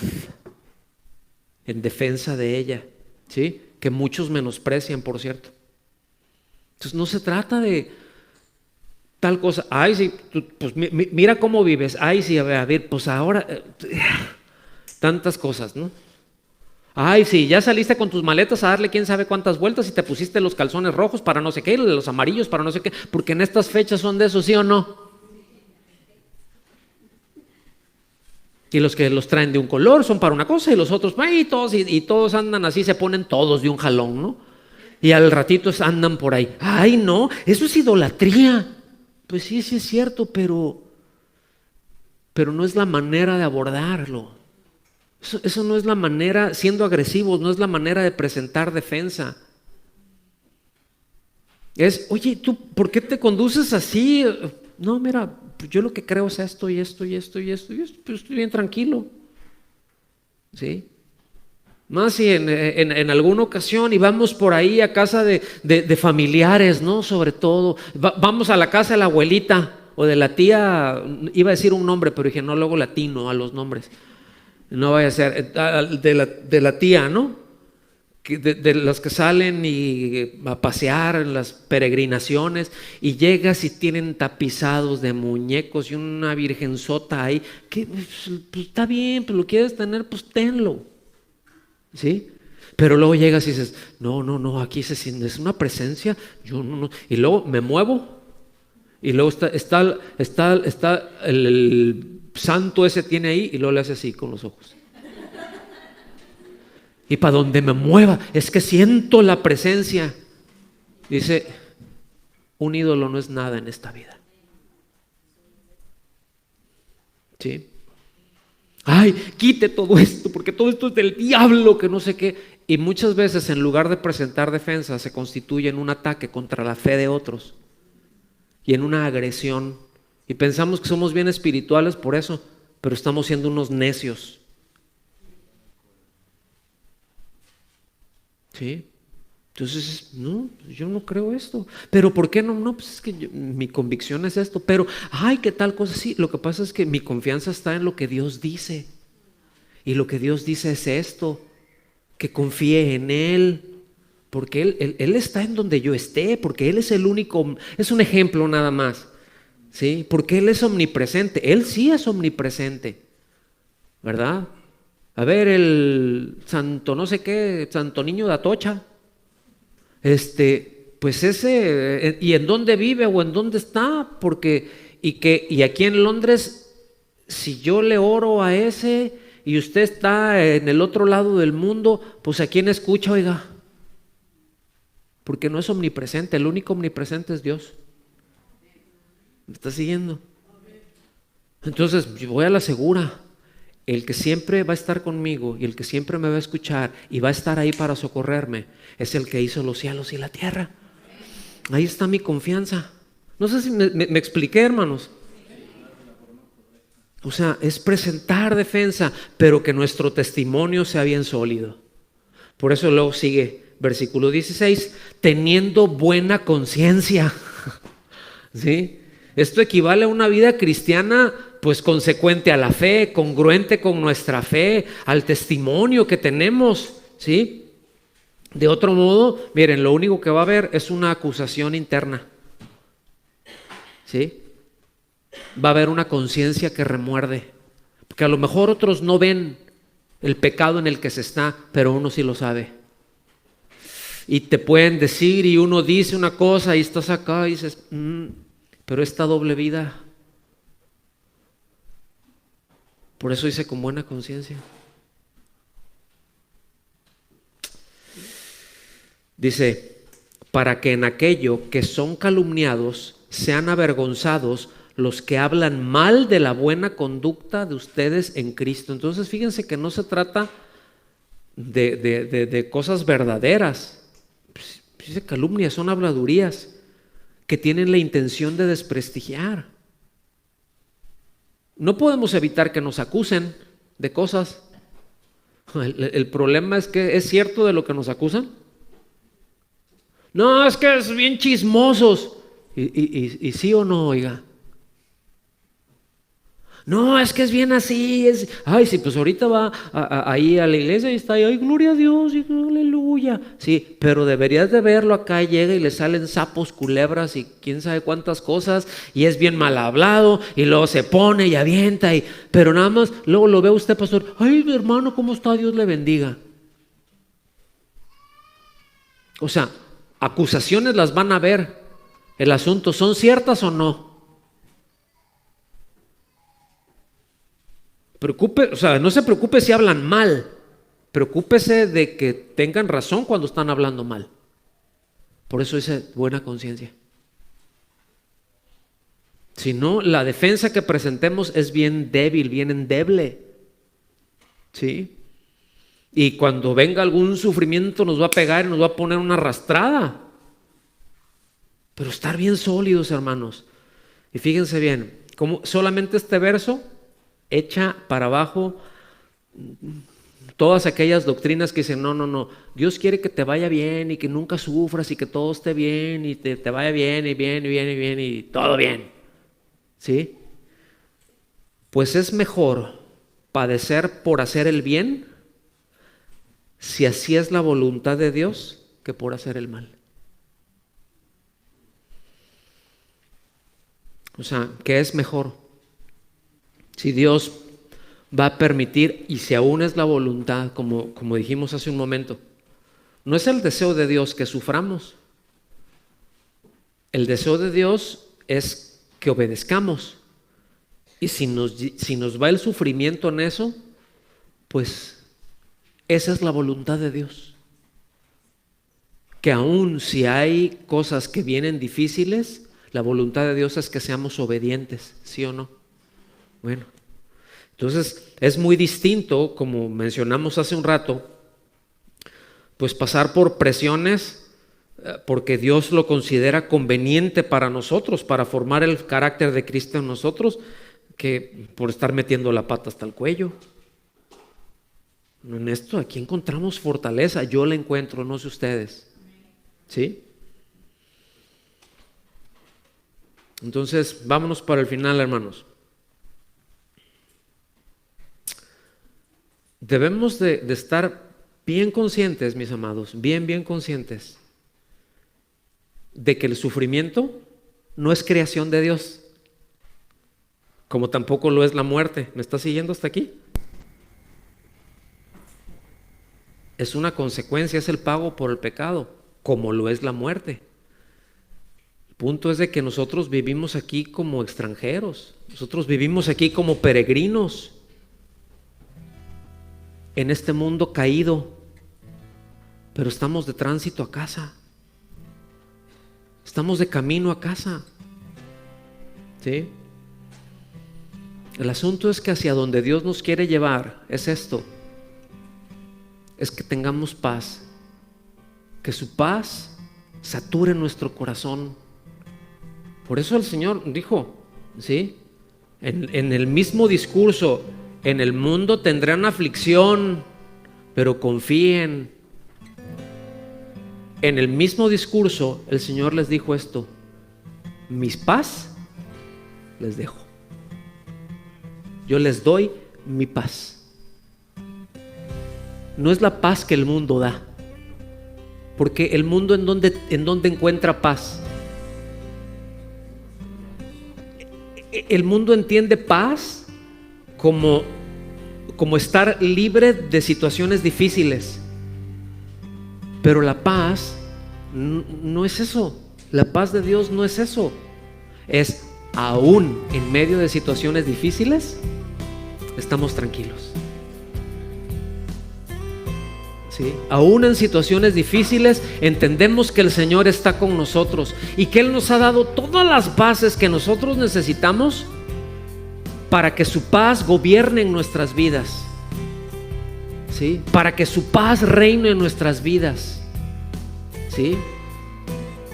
Speaker 1: en defensa de ella, ¿sí? Que muchos menosprecian, por cierto. Entonces no se trata de tal cosa. Ay, sí, pues mira cómo vives. Ay, sí, a ver, pues ahora tantas cosas, ¿no? Ay, sí, ya saliste con tus maletas a darle quién sabe cuántas vueltas y te pusiste los calzones rojos para no sé qué, los amarillos para no sé qué, porque en estas fechas son de eso, ¿sí o no? Y los que los traen de un color son para una cosa y los otros, y todos andan así, se ponen todos de un jalón, ¿no? Y al ratito andan por ahí. Ay, no, eso es idolatría. Pues sí, sí es cierto, pero no es la manera de abordarlo. Eso no es la manera, siendo agresivos, no es la manera de presentar defensa. Oye, ¿tú por qué te conduces así? No, mira, pues yo lo que creo es esto y esto y esto y esto y esto, pero estoy bien tranquilo. ¿Sí? Más si en alguna ocasión y vamos por ahí a casa de familiares, ¿no? Sobre todo, vamos a la casa de la abuelita o de la tía, iba a decir un nombre, pero dije, no, luego latino a los nombres. No vaya a ser, de la tía, ¿no? De los que salen y a pasear en las peregrinaciones y llegas y tienen tapizados de muñecos y una virgenzota ahí, que pues, está bien, pues lo quieres tener, pues tenlo. ¿Sí? Pero luego llegas y dices, no, aquí se siente, es una presencia, yo no. Y luego me muevo y luego está el santo ese tiene ahí y luego le hace así con los ojos. Y para donde me mueva, es que siento la presencia. Dice, un ídolo no es nada en esta vida. ¿Sí? Ay, quite todo esto, porque todo esto es del diablo, que no sé qué. Y muchas veces, en lugar de presentar defensa, se constituye en un ataque contra la fe de otros y en una agresión. Y pensamos que somos bien espirituales por eso, pero estamos siendo unos necios. ¿Sí? Entonces, no, yo no creo esto. ¿Pero por qué no? No, pues es que mi convicción es esto. Pero, ay, ¿qué tal cosa? Sí, lo que pasa es que mi confianza está en lo que Dios dice. Y lo que Dios dice es esto, que confíe en Él. Porque Él está en donde yo esté, porque Él es el único, es un ejemplo nada más. ¿Sí? Porque Él es omnipresente. Él sí es omnipresente, ¿verdad? A ver, el santo no sé qué, santo niño de Atocha, pues ese, ¿y en dónde vive o en dónde está? Porque, y aquí en Londres, si yo le oro a ese y usted está en el otro lado del mundo, pues ¿a quién escucha, oiga? Porque no es omnipresente, el único omnipresente es Dios. ¿Me está siguiendo? Entonces, yo voy a la segura. El que siempre va a estar conmigo y el que siempre me va a escuchar y va a estar ahí para socorrerme es el que hizo los cielos y la tierra. Ahí está mi confianza. No sé si me expliqué, hermanos. O sea, es presentar defensa, pero que nuestro testimonio sea bien sólido. Por eso luego sigue versículo 16, teniendo buena conciencia. ¿Sí? Esto equivale a una vida cristiana pues consecuente a la fe, congruente con nuestra fe, al testimonio que tenemos, ¿sí? De otro modo, miren, lo único que va a haber es una acusación interna, ¿sí? Va a haber una conciencia que remuerde, porque a lo mejor otros no ven el pecado en el que se está, pero uno sí lo sabe. Y te pueden decir y uno dice una cosa y estás acá y dices, pero esta doble vida. Por eso dice con buena conciencia. Dice, para que en aquello que son calumniados sean avergonzados los que hablan mal de la buena conducta de ustedes en Cristo. Entonces fíjense que no se trata de cosas verdaderas. Dice calumnias, son habladurías que tienen la intención de desprestigiar. No podemos evitar que nos acusen de cosas. El problema es que es cierto de lo que nos acusan. No, es que es bien chismosos. Y sí o no, oiga. No, es que es bien así. Ay, sí, pues ahorita va ahí a la iglesia y está ahí, ay, gloria a Dios, y aleluya. Sí, pero deberías de verlo acá, llega y le salen sapos, culebras y quién sabe cuántas cosas, y es bien mal hablado, y luego se pone y avienta, pero nada más, luego lo ve usted, pastor, ay, mi hermano, ¿cómo está? Dios le bendiga. O sea, acusaciones las van a ver. El asunto, ¿son ciertas o no? O sea, no se preocupe si hablan mal, preocúpese de que tengan razón cuando están hablando mal. Por eso dice buena conciencia. Si no, la defensa que presentemos es bien débil, bien endeble. ¿Sí? Y cuando venga algún sufrimiento nos va a pegar y nos va a poner una arrastrada. Pero estar bien sólidos, hermanos. Y fíjense bien, como solamente este verso echa para abajo todas aquellas doctrinas que dicen, no, Dios quiere que te vaya bien y que nunca sufras y que todo esté bien y te vaya bien y bien y bien y bien y todo bien. ¿Sí? Pues es mejor padecer por hacer el bien, si así es la voluntad de Dios, que por hacer el mal. O sea, ¿qué es mejor? Si Dios va a permitir, y si aún es la voluntad, como dijimos hace un momento, No es el deseo de Dios que suframos. El deseo de Dios es que obedezcamos. Y si nos va el sufrimiento en eso, pues esa es la voluntad de Dios. Que aun si hay cosas que vienen difíciles, la voluntad de Dios es que seamos obedientes, ¿sí o no? Bueno, entonces es muy distinto, como mencionamos hace un rato, pues pasar por presiones porque Dios lo considera conveniente para nosotros, para formar el carácter de Cristo en nosotros, que por estar metiendo la pata hasta el cuello. En esto aquí encontramos fortaleza, yo la encuentro, no sé ustedes. ¿Sí? Entonces, vámonos para el final, hermanos. Debemos de estar bien conscientes, mis amados, bien conscientes de que el sufrimiento no es creación de Dios, como tampoco lo es la muerte. ¿Me está siguiendo hasta aquí? Es una consecuencia, es el pago por el pecado, como lo es la muerte. El punto es de que nosotros vivimos aquí como extranjeros, nosotros vivimos aquí como peregrinos en este mundo caído, pero estamos de tránsito a casa, estamos de camino a casa, ¿sí? El asunto es que hacia donde Dios nos quiere llevar es esto, es que tengamos paz, que su paz sature nuestro corazón. Por eso el Señor dijo, ¿sí? En el mismo discurso, en el mundo tendrán aflicción, pero confíen. En el mismo discurso, el Señor les dijo esto: mis paz les dejo. Yo les doy mi paz. No es la paz que el mundo da, porque el mundo ¿en dónde encuentra paz? El mundo entiende paz como estar libre de situaciones difíciles, pero la paz no es eso. La paz de Dios no es eso. Es aún en medio de situaciones difíciles, estamos tranquilos. ¿Sí? Aún en situaciones difíciles entendemos que el Señor está con nosotros y que Él nos ha dado todas las bases que nosotros necesitamos para que su paz gobierne en nuestras vidas, ¿sí? Para que su paz reine en nuestras vidas, ¿sí?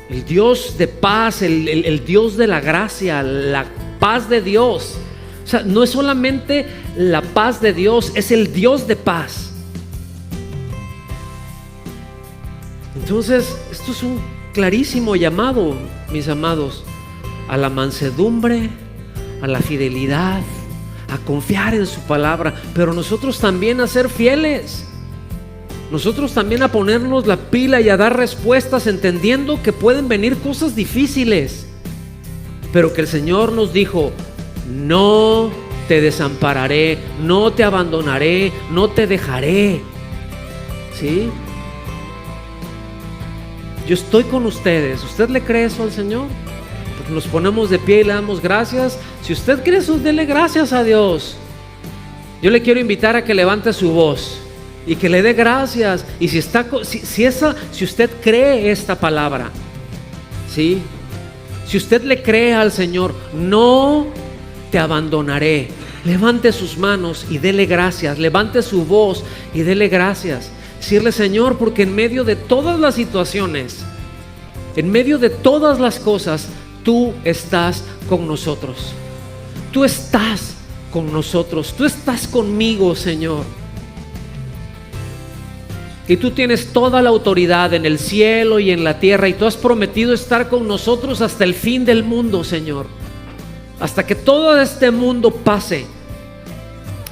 Speaker 1: El Dios de paz, el Dios de la gracia, la paz de Dios. O sea, no es solamente la paz de Dios, es el Dios de paz. Entonces, esto es un clarísimo llamado, mis amados, a la mansedumbre, a la fidelidad, a confiar en su palabra, pero nosotros también a ser fieles. Nosotros también a ponernos la pila y a dar respuestas, entendiendo que pueden venir cosas difíciles, pero que el Señor nos dijo: no te desampararé, no te abandonaré, no te dejaré. ¿Sí? Yo estoy con ustedes. ¿Usted le cree eso al Señor? Pues nos ponemos de pie y le damos gracias. Si usted cree eso, dele gracias a Dios. Yo le quiero invitar a que levante su voz y que le dé gracias. Y si usted cree esta palabra, ¿sí? Si usted le cree al Señor, no te abandonaré, levante sus manos y dele gracias. Levante su voz y dele gracias. Decirle: Señor, porque en medio de todas las situaciones, en medio de todas las cosas, tú estás con nosotros. Tú estás con nosotros. Tú estás conmigo, Señor. Y tú tienes toda la autoridad en el cielo y en la tierra, y tú has prometido estar con nosotros hasta el fin del mundo, Señor. Hasta que todo este mundo pase,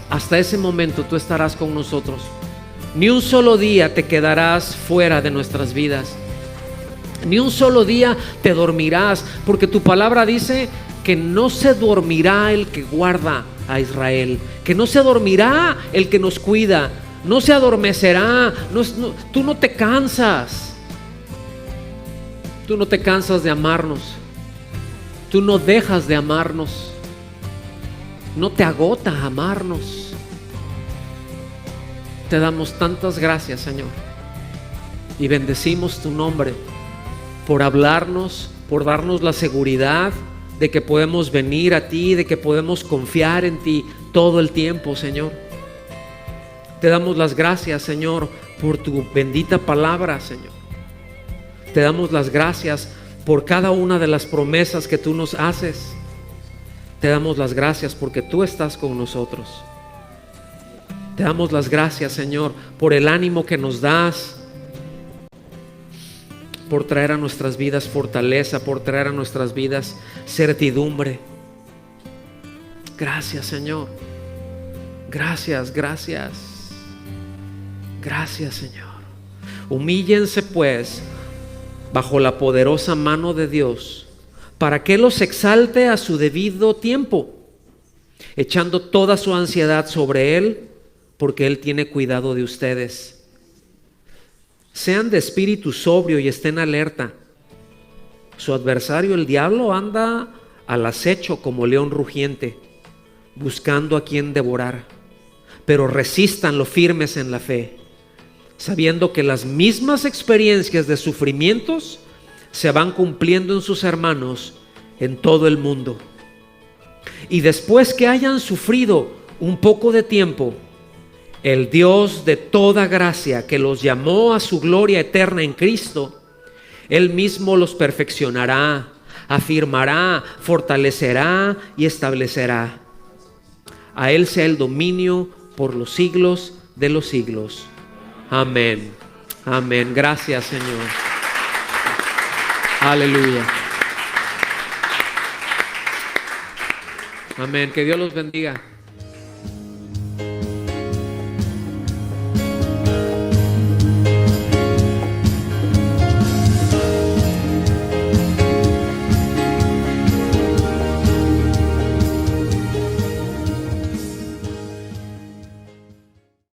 Speaker 1: hasta ese momento tú estarás con nosotros. Ni un solo día te quedarás fuera de nuestras vidas. Ni un solo día te dormirás, porque tu palabra dice que no se dormirá el que guarda a Israel, que no se dormirá el que nos cuida. no se adormecerá. Tú no te cansas. Tú no te cansas de amarnos. Tú no dejas de amarnos. No te agota amarnos. Te damos tantas gracias, Señor, y bendecimos tu nombre por hablarnos, por darnos la seguridad de que podemos venir a ti, de que podemos confiar en ti todo el tiempo, Señor. Te damos las gracias, Señor, por tu bendita palabra, Señor. Te damos las gracias por cada una de las promesas que tú nos haces. Te damos las gracias porque tú estás con nosotros. Te damos las gracias, Señor, por el ánimo que nos das, por traer a nuestras vidas fortaleza, por traer a nuestras vidas certidumbre. Gracias, Señor. Gracias, gracias. Gracias, Señor. Humíllense pues bajo la poderosa mano de Dios, para que los exalte a su debido tiempo, echando toda su ansiedad sobre Él, porque Él tiene cuidado de ustedes. Sean de espíritu sobrio y estén alerta. Su adversario, el diablo, anda al acecho como león rugiente, buscando a quien devorar. Pero resístanlo firmes en la fe, sabiendo que las mismas experiencias de sufrimientos se van cumpliendo en sus hermanos en todo el mundo. Y después que hayan sufrido un poco de tiempo, el Dios de toda gracia, que los llamó a su gloria eterna en Cristo, Él mismo los perfeccionará, afirmará, fortalecerá y establecerá. A Él sea el dominio por los siglos de los siglos. Amén. Amén. Gracias, Señor. Aleluya. Amén. Que Dios los bendiga.